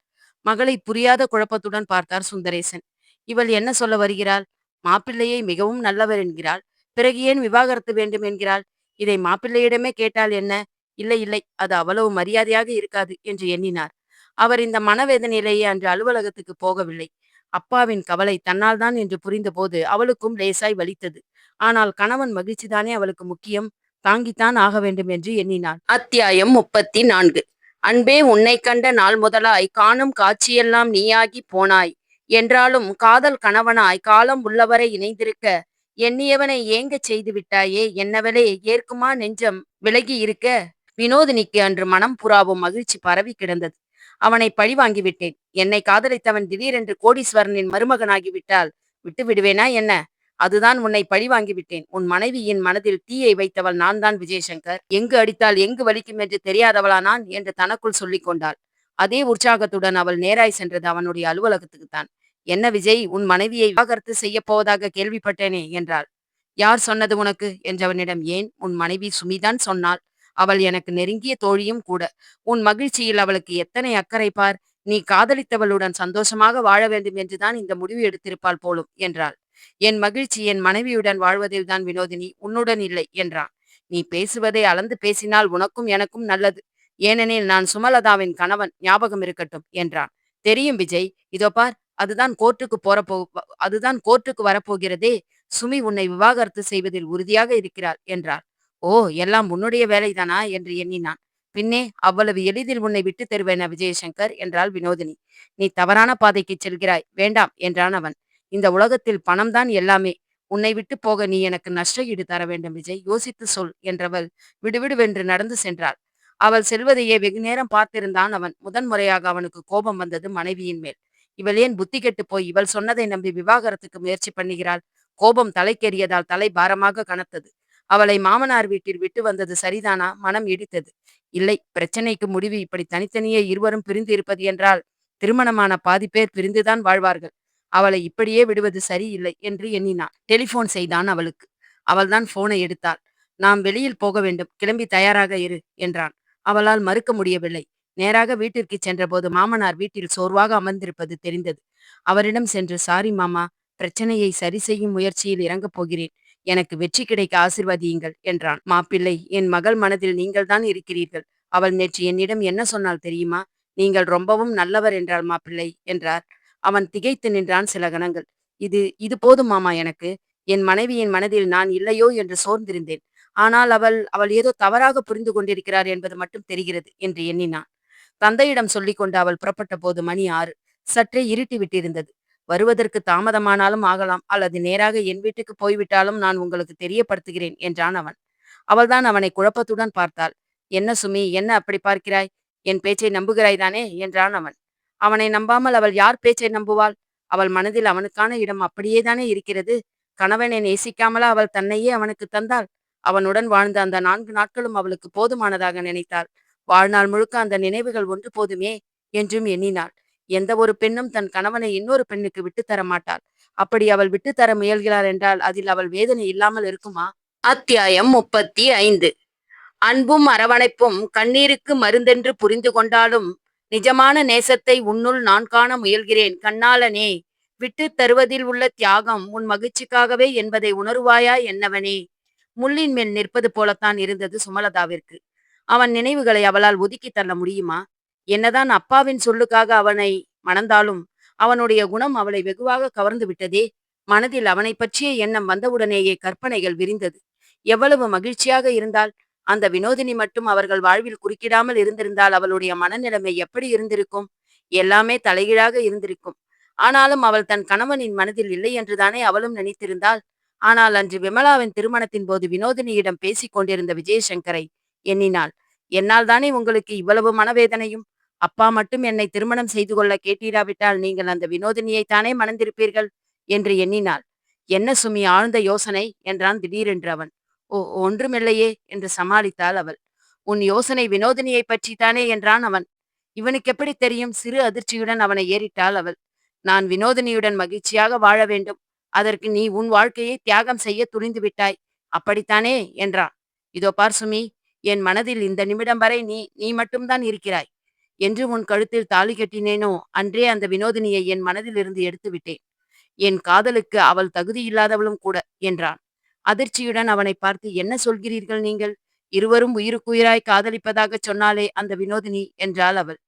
மகளை புரியாத குழப்பத்துடன் பார்த்தார் சுந்தரேசன். இவள் என்ன சொல்ல வருகிறாள்? மாப்பிள்ளையை மிகவும் நல்லவர் என்கிறாள். பிறகு ஏன் விவாகரத்து வேண்டும் என்கிறாள்? இதை மாப்பிள்ளையிடமே கேட்டால் என்ன? இல்லை இல்லை, அது அவ்வளவு மரியாதையாக இருக்காது என்று எண்ணினார். அவர் இந்த மனவேதனையிலேயே அன்று அலுவலகத்துக்கு போகவில்லை. அப்பாவின் கவலை தன்னால் தான் என்று புரிந்தபோது அவளுக்கும் லேசாய் வலித்தது. ஆனால் கணவன் மகிழ்ச்சிதானே அவளுக்கு முக்கியம். தாங்கித்தான் ஆக வேண்டும் என்று எண்ணினாள். அத்தியாயம் 34. அன்பே, உன்னை கண்ட நாள் முதலாய் காணும் காட்சியெல்லாம் நீயாகி போனாய். என்றாலும் காதல் கணவனாய் காலம் உள்ளவரை இணைந்திருக்க எண்ணியவனை ஏங்கச் செய்து விட்டாயே. என்னவளே, ஏற்குமா நெஞ்சம் விலகி இருக்க? வினோதினிக்கு அன்று மனம் புறாவும் மகிழ்ச்சி பரவி கிடந்தது. அவனை பழிவாங்கி விட்டேன். என்னை காதலித்தவன் திடீரென்று கோடீஸ்வரனின் மருமகனாகிவிட்டால் விட்டு விடுவேனா என்ன? அதுதான், உன்னை பழிவாங்கி விட்டேன். உன் மனைவியின் மனதில் தீயை வைத்தவள் நான் தான் விஜயசங்கர். எங்கு அடித்தால் எங்கு வலிக்கும் என்று தெரியாதவளா நான் என்று தனக்குள் சொல்லிக் கொண்டாள். அதே உற்சாகத்துடன் அவள் நேராய் சென்றது அவனுடைய அலுவலகத்துக்குத்தான். "என்ன விஜய், உன் மனைவியை விவாகரத்து செய்யப் போவதாக கேள்விப்பட்டேனே" என்றாள். "யார் சொன்னது உனக்கு?" என்றவனிடம், "ஏன், உன் மனைவி சுமிதான் சொன்னாள். அவள் எனக்கு நெருங்கிய தோழியும் கூட. உன் மகிழ்ச்சியில் அவளுக்கு எத்தனை அக்கறை பார். நீ காதலித்தவளுடன் சந்தோஷமாக வாழ வேண்டும் என்றுதான் இந்த முடிவு எடுத்திருப்பாள் போலும்" என்றாள். "என் மகிழ்ச்சி என் மனைவியுடன் வாழ்வதில்தான் வினோதினி, உன்னுடன் இல்லை" என்றான். "நீ பேசுவதை அளந்து பேசினால் உனக்கும் எனக்கும் நல்லது. ஏனெனில் நான் சுமலதாவின் கணவன், ஞாபகம் இருக்கட்டும்" என்றான். "தெரியும் விஜய். இதோ பார், அதுதான் கோர்ட்டுக்கு அதுதான் கோர்ட்டுக்கு வரப்போகிறதே. சுமி உன்னை விவாகரத்து செய்வதில் உறுதியாக இருக்கிறாள்" என்றாள். "ஓ, எல்லாம் உன்னுடைய வேலைதானா?" என்று எண்ணினான். "பின்னே, அவ்வளவு எளிதில் உன்னை விட்டுத் தருவேனா விஜயசங்கர்?" என்றாள் வினோதினி. "நீ தவறான பாதைக்குச் செல்கிறாய். வேண்டாம்" என்றான் அவன். "இந்த உலகத்தில் பணம்தான் எல்லாமே. உன்னை விட்டுப் போக நீ எனக்கு நஷ்ட ஈடு தர வேண்டும் விஜய். யோசித்துச் சொல்" என்றவள் விடுவிடுவென்று நடந்து சென்றாள். அவள் செல்வதையே வெகுநேரம் பார்த்திருந்தான் அவன். முதன் முறையாக அவனுக்கு கோபம் வந்தது மனைவியின் மேல். இவள் ஏன் புத்தி கெட்டுப் போய் இவள் சொன்னதை நம்பி விவாகரத்துக்கு முயற்சி பண்ணுகிறாள்? கோபம் தலைக்கேறியதால் தலை பாரமாக கனத்தது. அவளை மாமனார் வீட்டில் விட்டு வந்தது சரிதானா? மனம் இடித்தது. இல்லை, பிரச்சனைக்கு முடிவு இப்படி தனித்தனியே இருவரும் பிரிந்து இருப்பது என்றால், திருமணமான பாதி பேர் பிரிந்துதான் வாழ்வார்கள். அவளை இப்படியே விடுவது சரியில்லை என்று எண்ணினான். டெலிபோன் செய்தான் அவளுக்கு. அவள்தான் போனை எடுத்தாள். "நாம் வெளியில் போக வேண்டும். கிளம்பி தயாராக இரு" என்றான். அவளால் மறுக்க முடியவில்லை. நேராக வீட்டிற்கு சென்றபோது மாமனார் வீட்டில் சோர்வாக அமர்ந்திருப்பது தெரிந்தது. அவரிடம் சென்று, "சாரி மாமா, பிரச்சனையை சரி செய்யும் முயற்சியில் இறங்கப் போகிறேன். எனக்கு வெற்றி கிடைக்க ஆசிர்வதியுங்கள்" என்றான். "மாப்பிள்ளை, என் மகள் மனதில் நீங்கள்தான் இருக்கிறீர்கள். அவள் நேற்று என்னிடம் என்ன சொன்னாள் தெரியுமா? 'நீங்கள் ரொம்பவும் நல்லவர்' என்றாள் மாப்பிள்ளை" என்றார். அவன் திகைத்து நின்றான் சில கணங்கள். இது இது போதும் மாமா எனக்கு. என் மனைவியின் மனதில் நான் இல்லையோ என்று சோர்ந்திருந்தேன். ஆனால் அவள் அவள் ஏதோ தவறாக புரிந்து கொண்டிருக்கிறார் என்பது மட்டும் தெரிகிறது" என்று எண்ணினான். தந்தையிடம் சொல்லிக்கொண்டு அவள் புறப்பட்ட போது மணி 6. சற்றே இருட்டி விட்டிருந்தது. "வருவதற்கு தாமதமானாலும் ஆகலாம், அல்லது நேராக என் வீட்டுக்கு போய்விட்டாலும் நான் உங்களுக்கு தெரியப்படுத்துகிறேன்" என்றான் அவன். அவள்தான் அவனை குழப்பத்துடன் பார்த்தாள். "என்ன சுமி, என்ன அப்படி பார்க்கிறாய்? என் பேச்சை நம்புகிறாய்தானே?" என்றான் அவன். அவனை நம்பாமல் அவள் யார் பேச்சை நம்புவாள்? அவள் மனதில் அவனுக்கான இடம் அப்படியேதானே இருக்கிறது. கணவனை நேசிக்காமலா அவள் தன்னையே அவனுக்கு தந்தாள்? அவனுடன் வாழ்ந்த அந்த 4 நாட்களும் அவளுக்கு போதுமானதாக நினைத்தாள். வாழ்நாள் முழுக்க அந்த நினைவுகள் ஒன்று போதுமே என்றும் எண்ணினாள். எந்த ஒரு பெண்ணும் தன் கணவனை இன்னொரு பெண்ணுக்கு விட்டுத்தர மாட்டாள். அப்படி அவள் விட்டுத்தர முயல்கிறாள் என்றால் அதில் அவள் வேதனை இல்லாமல் இருக்குமா? அத்தியாயம் 35. "அன்பும் அரவணைப்பும் கண்ணீருக்கு மருந்தென்று புரிந்து கொண்டாலும், நிஜமான நேசத்தை உன்னுள் நான் காண முயல்கிறேன் கண்ணாளனே. விட்டுத் தருவதில் உள்ள தியாகம் உன் மகிழ்ச்சிக்காகவே என்பதை உணருவாயா என்னவனே?" முள்ளின் மேல் நிற்பது போலத்தான் இருந்தது சுமலதாவிற்கு. அவன் நினைவுகளை அவளால் ஒதுக்கித் தள்ள முடியுமா? என்னதான் அப்பாவின் சொல்லுக்காக அவனை மணந்தாலும், அவனுடைய குணம் அவளை வெகுவாக கவர்ந்து விட்டதே. மனதில் அவனைப் பற்றிய எண்ணம் வந்தவுடனேயே கற்பனைகள் விரிந்தது. எவ்வளவு மகிழ்ச்சியாக இருந்தாள்! அந்த வினோதினி மட்டும் அவர்கள் வாழ்வில் குறுக்கிடாமல் இருந்திருந்தால் அவளுடைய மனநிலைமை எப்படி இருந்திருக்கும்? எல்லாமே தலைகீழாக இருந்திருக்கும். ஆனாலும் அவள் தன் கணவனின் மனதில் இல்லை என்றுதானே அவளும் நினைத்திருந்தாள். ஆனால் அன்று விமலாவின் திருமணத்தின் போது வினோதினியிடம் பேசிக் கொண்டிருந்த விஜயசங்கரை எண்ணினாள். "என்னால் தானே உங்களுக்கு இவ்வளவு மனவேதனையும்? அப்பா மட்டும் என்னை திருமணம் செய்து கொள்ள கேட்டிராவிட்டால் நீங்கள் அந்த வினோதினியைத்தானே மணந்திருப்பீர்கள்" என்று எண்ணினாள். "என்ன சுமி, ஆழ்ந்த யோசனை" என்றான் திடீரென்று அவன். ஒன்றுமில்லையே" என்று சமாளித்தாள் அவள். "உன் யோசனை வினோதினியை பற்றித்தானே" என்றான் அவன். இவனுக்கு எப்படி தெரியும்? சிறு அதிர்ச்சியுடன் அவனை ஏறிட்டாள் அவள். "நான் வினோதினியுடன் மகிழ்ச்சியாக வாழ வேண்டும். அதற்கு நீ உன் வாழ்க்கையை தியாகம் செய்ய துணிந்து விட்டாய். அப்படித்தானே?" என்றான். "இதோ பார் சுமி, என் மனதில் இந்த நிமிடம் வரை நீ நீ மட்டும்தான் இருக்கிறாய். என்று உன் கழுத்தில் தாலி கட்டினேனோ அன்றே அந்த வினோதினியை என் மனதிலிருந்து எடுத்து விட்டேன். என் காதலுக்கு அவள் தகுதியில்லாதவளும் கூட" என்றான். அதிர்ச்சியுடன் அவனை பார்த்து, "என்ன சொல்கிறீர்கள் நீங்கள்? இருவரும் உயிருக்குயிராய் காதலிப்பதாகச் சொன்னாளே அந்த வினோதினி" என்றாள் அவள்.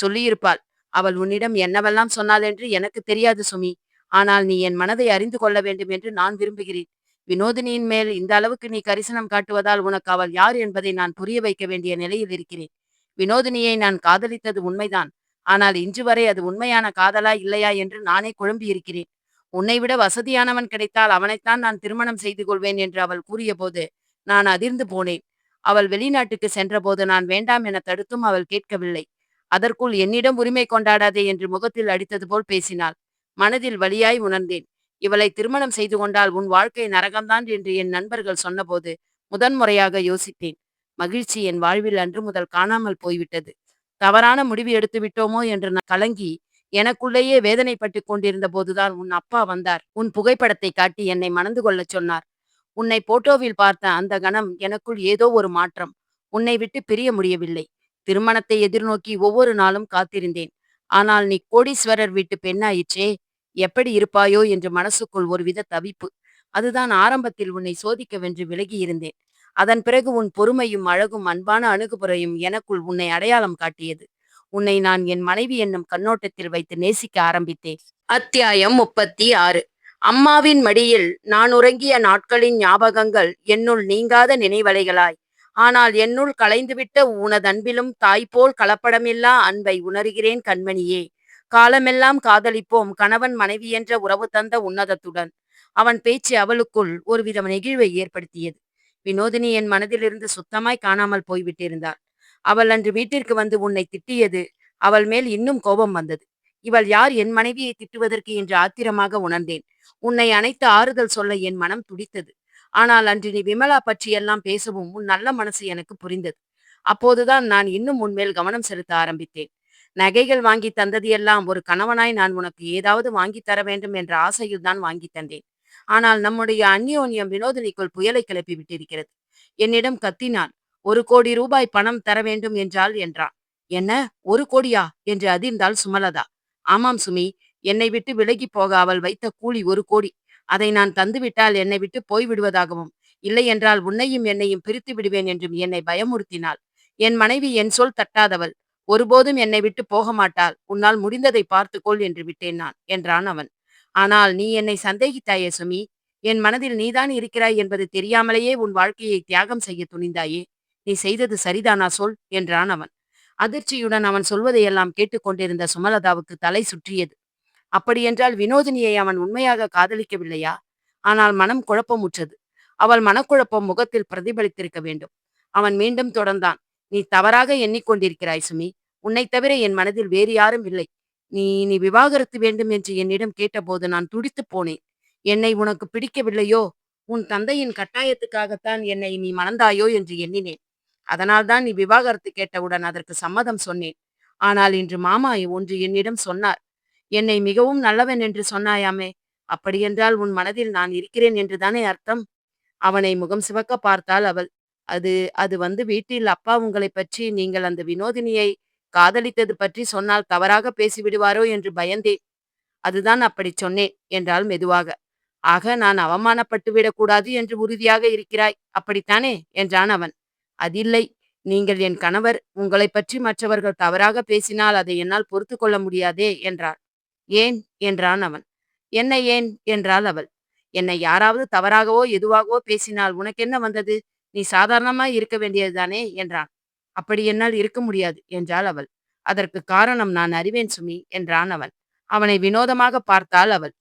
சொல்லியிருப்பாள். அவள் உன்னிடம் என்னவெல்லாம் சொன்னாள் என்று எனக்கு தெரியாது சுமி. ஆனால் நீ என் மனதை அறிந்து கொள்ள வேண்டும் என்று நான் விரும்புகிறேன். வினோதினியின் மேல் இந்த அளவுக்கு நீ கரிசனம் காட்டுவதால் உனக்கு அவள் யார் என்பதை நான் புரிய வைக்க வேண்டிய நிலையில் இருக்கிறேன். வினோதினியை நான் காதலித்தது உண்மைதான். ஆனால் இன்று வரை அது உண்மையான காதலா இல்லையா என்று நானே குழம்பியிருக்கிறேன். உன்னை விட வசதியானவன் கிடைத்தால் அவனைத்தான் நான் திருமணம் செய்து கொள்வேன் என்று அவள் கூறியபோது நான் அதிர்ந்து போனேன். அவள் வெளிநாட்டுக்கு சென்றபோது நான் வேண்டாம் என தடுத்தும் அவள் கேட்கவில்லை. அதற்குள் என்னிடம் உரிமை கொண்டாடாதே என்று முகத்தில் அடித்தது போல் பேசினாள். மனதில் வலியாய் உணர்ந்தேன். இவளை திருமணம் செய்து கொண்டால் உன் வாழ்க்கை நரகம்தான் என்று என் நண்பர்கள் சொன்னபோது முதன்முறையாக யோசித்தேன். மகிழ்ச்சி என் வாழ்வில் அன்று முதல் காணாமல் போய்விட்டது. தவறான முடிவு எடுத்து விட்டோமோ என்று நான் கலங்கி எனக்குள்ளேயே வேதனைப்பட்டுக் கொண்டிருந்த போதுதான் உன் அப்பா வந்தார். உன் புகைப்படத்தை காட்டி என்னை மணந்து கொள்ளச் சொன்னார். உன்னை போட்டோவில் பார்த்த அந்த கணம் எனக்குள் ஏதோ ஒரு மாற்றம். உன்னை விட்டு பிரிய முடியவில்லை. திருமணத்தை எதிர்நோக்கி ஒவ்வொரு நாளும் காத்திருந்தேன். ஆனால் நீ கோடீஸ்வரர் வீட்டு பெண்ணாயிற்றே, எப்படி இருப்பாயோ என்று மனசுக்குள் ஒருவித தவிப்பு. அதுதான் ஆரம்பத்தில் உன்னை சோதிக்கவென்று விலகியிருந்தேன். அதன் பிறகு உன் பொறுமையும் அழகும் அன்பான அணுகுமுறையும் எனக்குள் உன்னை அடையாளம் காட்டியது. உன்னை நான் என் மனைவி என்னும் கண்ணோட்டத்தில் வைத்து நேசிக்க ஆரம்பித்தேன். அத்தியாயம் 36. அம்மாவின் மடியில் நான் உறங்கிய நாட்களின் ஞாபகங்கள் என்னுள் நீங்காத நினைவலைகளாய். ஆனால் என்னுள் கலைந்துவிட்ட உனதன்பிலும் தாய்போல் கலப்படமில்லா அன்பை உணர்கிறேன் கண்மணியே. காலமெல்லாம் காதலிப்போம் கணவன் மனைவி என்ற உறவு தந்த உன்னதத்துடன். அவன் பேச்சு அவளுக்குள் ஒருவித நெகிழ்வை ஏற்படுத்தியது. வினோதினி என் மனதிலிருந்து சுத்தமாய் காணாமல் போய்விட்டிருந்தாள். அவள் அன்று வீட்டிற்கு வந்து உன்னை திட்டியது அவள் மேல் இன்னும் கோபம் வந்தது. இவள் யார் என் மனைவியை திட்டுவதற்கு என்று ஆத்திரமாக உணர்ந்தேன். உன்னை அணைத்து ஆறுதல் சொல்ல என் மனம் துடித்தது. ஆனால் அன்று நீ விமலா பற்றியெல்லாம் பேசவும் உன் நல்ல மனசு எனக்கு புரிந்தது. அப்போதுதான் நான் இன்னும் உன்மேல் கவனம் செலுத்த ஆரம்பித்தேன். நகைகள் வாங்கி தந்தது எல்லாம் ஒரு கணவனாய் நான் உனக்கு ஏதாவது வாங்கி தர வேண்டும் என்ற ஆசையில் தான் வாங்கி தந்தேன். ஆனால் நம்முடைய அந்யோன்யம் வினோதினிக்குள் புயலை கிளப்பி விட்டிருக்கிறது. என்னிடம் கத்தினான். 1,00,00,000 பணம் தர வேண்டும் என்றான். என்ன, 1,00,00,000 என்று அதிர்ந்தாள் சுமலதா. ஆமாம் சுமி, என்னை விட்டு விலகி போக அவள் வைத்த கூலி 1,00,00,000. அதை நான் தந்துவிட்டால் என்னை விட்டு போய்விடுவதாகவும், இல்லை என்றால் உன்னையும் என்னையும் பிரித்து விடுவேன் என்றும் என்னை பயமுறுத்தினாள். என் மனைவி என் சொல் தட்டாதவள். ஒருபோதும் என்னை விட்டு போக மாட்டாள். உன்னால் முடிந்ததை பார்த்துக்கொள் என்று விட்டேன் நான் என்றான் அவன். ஆனால் நீ என்னை சந்தேகித்தாயே சுமி. என் மனதில் நீதான் இருக்கிறாய் என்பது தெரியாமலேயே உன் வாழ்க்கையை தியாகம் செய்ய துணிந்தாயே. நீ செய்தது சரிதானா சொல் என்றான் அவன். அதிர்ச்சியுடன் அவன் சொல்வதையெல்லாம் கேட்டுக்கொண்டிருந்த சுமலதாவுக்கு தலை சுற்றியது. அப்படியென்றால் வினோதினியை அவன் உண்மையாக காதலிக்கவில்லையா? ஆனால் மனம் குழப்பமுற்றது. அவள் மனக்குழப்பம் முகத்தில் பிரதிபலித்திருக்க வேண்டும். அவன் மீண்டும் தொடர்ந்தான். நீ தவறாக எண்ணிக்கொண்டிருக்கிறாய் சுமி. உன்னைத் தவிர என் மனதில் வேறு யாரும் இல்லை. நீ நீ விவாகரத்து வேண்டும் என்று என்னிடம் கேட்டபோது நான் துடித்துப் போனேன். என்னை உனக்கு பிடிக்கவில்லையோ, உன் தந்தையின் கட்டாயத்துக்காகத்தான் என்னை நீ மணந்தாயோ என்று எண்ணினேன். அதனால்தான் நீ விவாகரத்து கேட்டவுடன் அதற்கு சம்மதம் சொன்னேன். ஆனால் இன்று மாமா ஒன்று என்னிடம் சொன்னார். என்னை மிகவும் நல்லவன் என்று சொன்னாயாமே. அப்படியென்றால் உன் மனதில் நான் இருக்கிறேன் என்றுதானே அர்த்தம்? அவனை முகம் சிவக்க பார்த்தாள் அவள். அது அது வந்து வீட்டில் அப்பா உங்களைப் பற்றி நீங்கள் அந்த வினோதினியை காதலித்தது பற்றி சொன்னால் தவறாக பேசிவிடுவாரோ என்று பயந்தேன். அதுதான் அப்படிச் சொன்னேன் என்றாள் மெதுவாக. ஆக நான் அவமானப்பட்டு விடக்கூடாது என்று உறுதியாக இருக்கிறாய், அப்படித்தானே என்றான் அவன். அதில்லை. நீங்கள் என் கணவர். உங்களைப் பற்றி மற்றவர்கள் தவறாக பேசினால் அதை என்னால் பொறுத்து கொள்ள முடியாதே என்றாள். ஏன் என்றான் அவன். என்ன ஏன் என்றாள் அவள். என்னை யாராவது தவறாகவோ எதுவாகவோ பேசினால் உனக்கென்ன வந்தது? நீ சாதாரணமாய் இருக்க வேண்டியதுதானே என்றான். அப்படி என்னால் இருக்க முடியாது என்றாள் அவள். அதற்கு காரணம் நான் அறிவேன் சுமி என்றான் அவன். அவனை வினோதமாக பார்த்தாள் அவள்.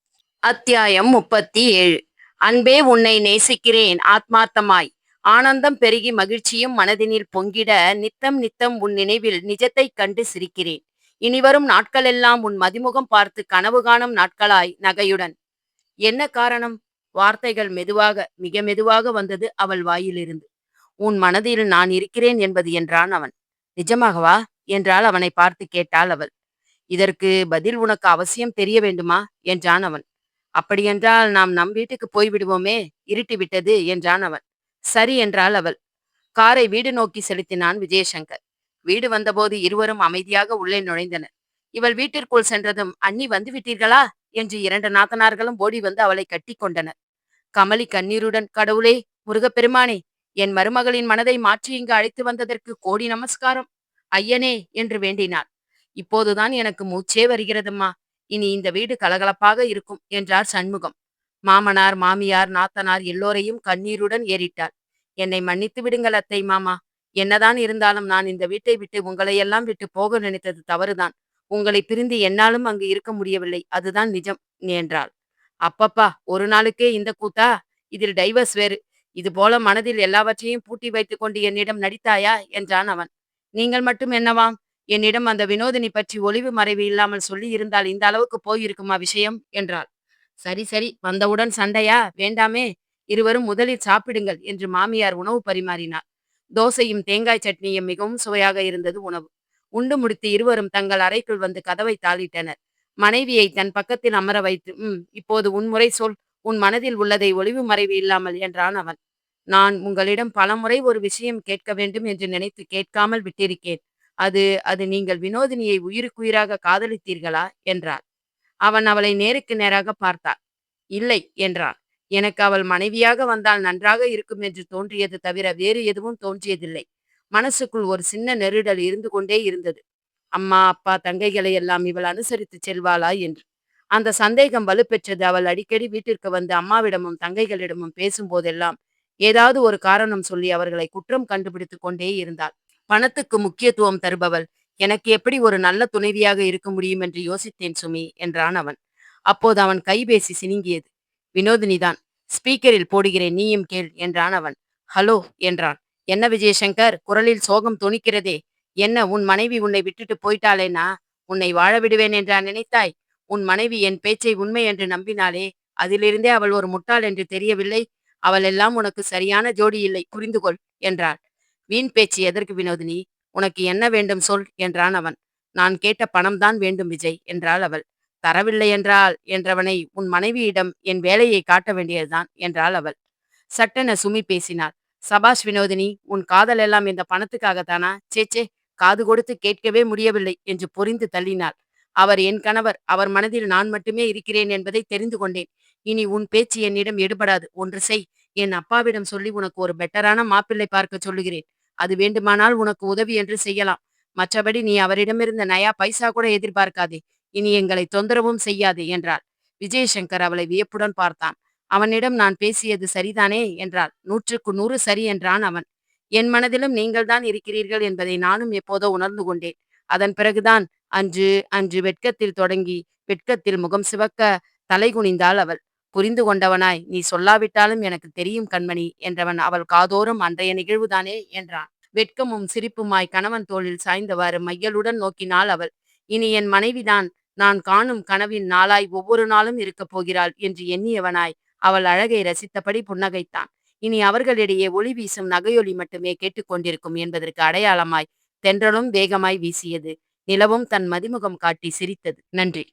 அத்தியாயம் 37. அன்பே உன்னை நேசிக்கிறேன் ஆத்மார்த்தமாய். ஆனந்தம் பெருகி மகிழ்ச்சியும் மனதினில் பொங்கிட நித்தம் நித்தம் உன் நினைவில் நிஜத்தைக் கண்டு சிரிக்கிறேன். இனிவரும் நாட்களெல்லாம் உன் மதிமுகம் பார்த்து கனவு காணும் நாட்களாய் நகையுடன். என்ன காரணம்? வார்த்தைகள் மெதுவாக மிக மெதுவாக வந்தது அவள் வாயிலிருந்து. உன் மனதில் நான் இருக்கிறேன் என்பது என்றான் அவன். நிஜமாகவா என்றால் அவனை பார்த்து கேட்டாள் அவள். இதற்கு பதில் உனக்கு அவசியம் தெரிய வேண்டுமா என்றான் அவன். அப்படியென்றால் நாம் நம் வீட்டுக்கு போய்விடுவோமே, இருட்டிவிட்டது என்றான் அவன். சரி என்றாள் அவள். காரை வீடு நோக்கி செலுத்தினான் விஜயசங்கர். வீடு வந்தபோது இருவரும் அமைதியாக உள்ளே நுழைந்தனர். இவள் வீட்டிற்குள் சென்றதும் அண்ணி வந்து விட்டீர்களா என்று 2 நாத்தனார்களும் ஓடி வந்து அவளை கட்டி கொண்டனர். கமலி கண்ணீருடன், கடவுளே, முருகப்பெருமானே, என் மருமகளின் மனதை மாற்றி இங்கு அழைத்து வந்ததற்கு கோடி நமஸ்காரம் ஐயனே என்று வேண்டினாள். இப்போதுதான் எனக்கு மூச்சே வருகிறதம்மா. இனி இந்த வீடு கலகலப்பாக இருக்கும் என்றார் சண்முகம். மாமனார் மாமியார் நாத்தனார் எல்லோரையும் கண்ணீருடன் ஏறிட்டாள். என்னை மன்னித்து விடுங்கள் அத்தை மாமா. என்னதான் இருந்தாலும் நான் இந்த வீட்டை விட்டு உங்களையெல்லாம் விட்டு போக நினைத்தது தவறுதான். உங்களை பிரிந்து என்னாலும் அங்கு இருக்க முடியவில்லை, அதுதான் நிஜம் என்றாள். அப்பப்பா, ஒரு நாளுக்கே இந்த கூத்தா? இதில் டைவர்ஸ் வேறு. இது போல மனதில் எல்லாவற்றையும் பூட்டி வைத்துக் கொண்டு என்னிடம் நடித்தாயா என்றான் அவன். நீங்கள் மட்டும் என்னவாம்? என்னிடம் அந்த வினோதினி பற்றி ஒளிவு மறைவு இல்லாமல் சொல்லி இருந்தால் இந்த அளவுக்கு போயிருக்குமா விஷயம் என்றாள். சரி சரி, வந்தவுடன் சண்டையா? வேண்டாமே. இருவரும் முதலில் சாப்பிடுங்கள் என்று மாமியார் உணவு பரிமாறினார். தோசையும் தேங்காய் சட்னியும் மிகவும் சுவையாக இருந்தது உணவு. உண்டு முடித்து இருவரும் தங்கள் அறைக்குள் வந்து கதவை தாளிட்டனர். மனைவியை தன் பக்கத்தில் அமர வைத்து, இப்போது உன் முறை சொல். உன் மனதில் உள்ளதை ஒளிவு மறைவு இல்லாமல் என்றான் அவன். நான் உங்களிடம் பலமுறை ஒரு விஷயம் கேட்க வேண்டும் என்று நினைத்து கேட்காமல் விட்டிருக்கேன். அது அது நீங்கள் வினோதினியை உயிருக்குயிராக காதலித்தீர்களா என்றாள். அவன் அவளை நேருக்கு நேராக பார்த்தான். இல்லை என்றான். எனக்கு அவள் மனைவியாக வந்தால் நன்றாக இருக்கும் என்று தோன்றியது தவிர வேறு எதுவும் தோன்றியதில்லை. மனசுக்குள் ஒரு சின்ன நெருடல் இருந்து கொண்டே இருந்தது. அம்மா, அப்பா, தங்கைகளை எல்லாம் இவள் அனுசரித்து செல்வாளா என்று. அந்த சந்தேகம் வலுப்பெற்றது. அவள் அடிக்கடி வீட்டிற்கு வந்து அம்மாவிடமும் தங்கைகளிடமும் பேசும்போதெல்லாம் ஏதாவது ஒரு காரணம் சொல்லி அவர்களை குற்றம் கண்டுபிடித்துக் கொண்டே இருந்தாள். பணத்துக்கு முக்கியத்துவம் தருபவள் எனக்கு எப்படி ஒரு நல்ல துணைவியாக இருக்க முடியும் என்று யோசித்தேன் சுமி என்றான் அவன். அப்போது அவன் கைபேசி சினுங்கியது. வினோதினிதான். ஸ்பீக்கரில் போடுகிறேன், நீயும் கேள் என்றான் அவன். ஹலோ என்றான். என்ன விஜயசங்கர், குரலில் சோகம் தொனிக்கிறதே. என்ன, உன் மனைவி உன்னை விட்டுட்டு போயிட்டாளேனா? உன்னை வாழ விடுவேன் என்றா நினைத்தாய்? உன் மனைவி என் பேச்சை உண்மை என்று நம்பினாளே, அதிலிருந்தே அவள் ஒரு முட்டாள் என்று தெரியவில்லை? அவள் எல்லாம் உனக்கு சரியான ஜோடி இல்லை, புரிந்து கொள் என்றாள். வீண் பேச்சு எதற்கு வினோதினி? உனக்கு என்ன வேண்டும் சொல் என்றான் அவன். நான் கேட்ட பணம்தான் வேண்டும் விஜய் என்றாள் அவள். தரவில்லை என்றவனை உன் மனைவியிடம் என் வேலையை காட்ட வேண்டியதுதான் என்றாள் அவள். சட்டென சுமி பேசினாள். சபாஷ் வினோதினி, உன் காதல் எல்லாம் இந்த பணத்துக்காகத்தானா? சேச்சே, காது கொடுத்து கேட்கவே முடியவில்லை என்று பொரிந்து தள்ளினாள். அவர் என் கணவர். அவர் மனதில் நான் மட்டுமே இருக்கிறேன் என்பதை தெரிந்து கொண்டேன். இனி உன் பேச்சு என்னிடம் எடுபடாது. ஒன்று செய். என் அப்பாவிடம் சொல்லி உனக்கு ஒரு பெட்டரான மாப்பிள்ளை பார்க்க சொல்லுகிறேன். அது வேண்டுமானால் உனக்கு உதவி என்று செய்யலாம். மற்றபடி நீ அவரிடமிருந்த நயா பைசா கூட எதிர்பார்க்காதே. இனி எங்களை தொந்தரவும் செய்யாதே என்றாள். விஜயசங்கர் அவளை வியப்புடன் பார்த்தான். அவனிடம் நான் பேசியது சரிதானே என்றாள். 100க்கு 100 சரி என்றான் அவன். என் மனதிலும் நீங்கள்தான் இருக்கிறீர்கள் என்பதை நானும் எப்போதோ உணர்ந்து கொண்டேன். அதன் பிறகுதான் அன்று அன்று வெட்கத்தில் தொடங்கி வெட்கத்தில் முகம் சிவக்க தலை குனிந்தாள் அவள். புரிந்து கொண்டவனாய், நீ சொல்லாவிட்டாலும் எனக்கு தெரியும் கண்மணி என்றவன் அவள் காதோறும் அன்றைய நிகழ்வுதானே என்றான். வெட்கமும் சிரிப்புமாய் கணவன் தோளில் சாய்ந்தவாறு மையலுடன் நோக்கினாள் அவள். இனி என் மனைவிதான் நான் காணும் கனவின் நாளாய் ஒவ்வொரு நாளும் இருக்கப் போகிறாள் என்று எண்ணியவனாய் அவள் அழகை ரசித்தபடி புன்னகைத்தான். இனி அவர்களிடையே ஒளி வீசும் நகையொலி மட்டுமே கேட்டுக்கொண்டிருக்கும் என்பதற்கு அடையாளமாய் தென்றலும் வேகமாய் வீசியது. நிலவும் தன் மதிமுகம் காட்டி சிரித்தது. நன்றி.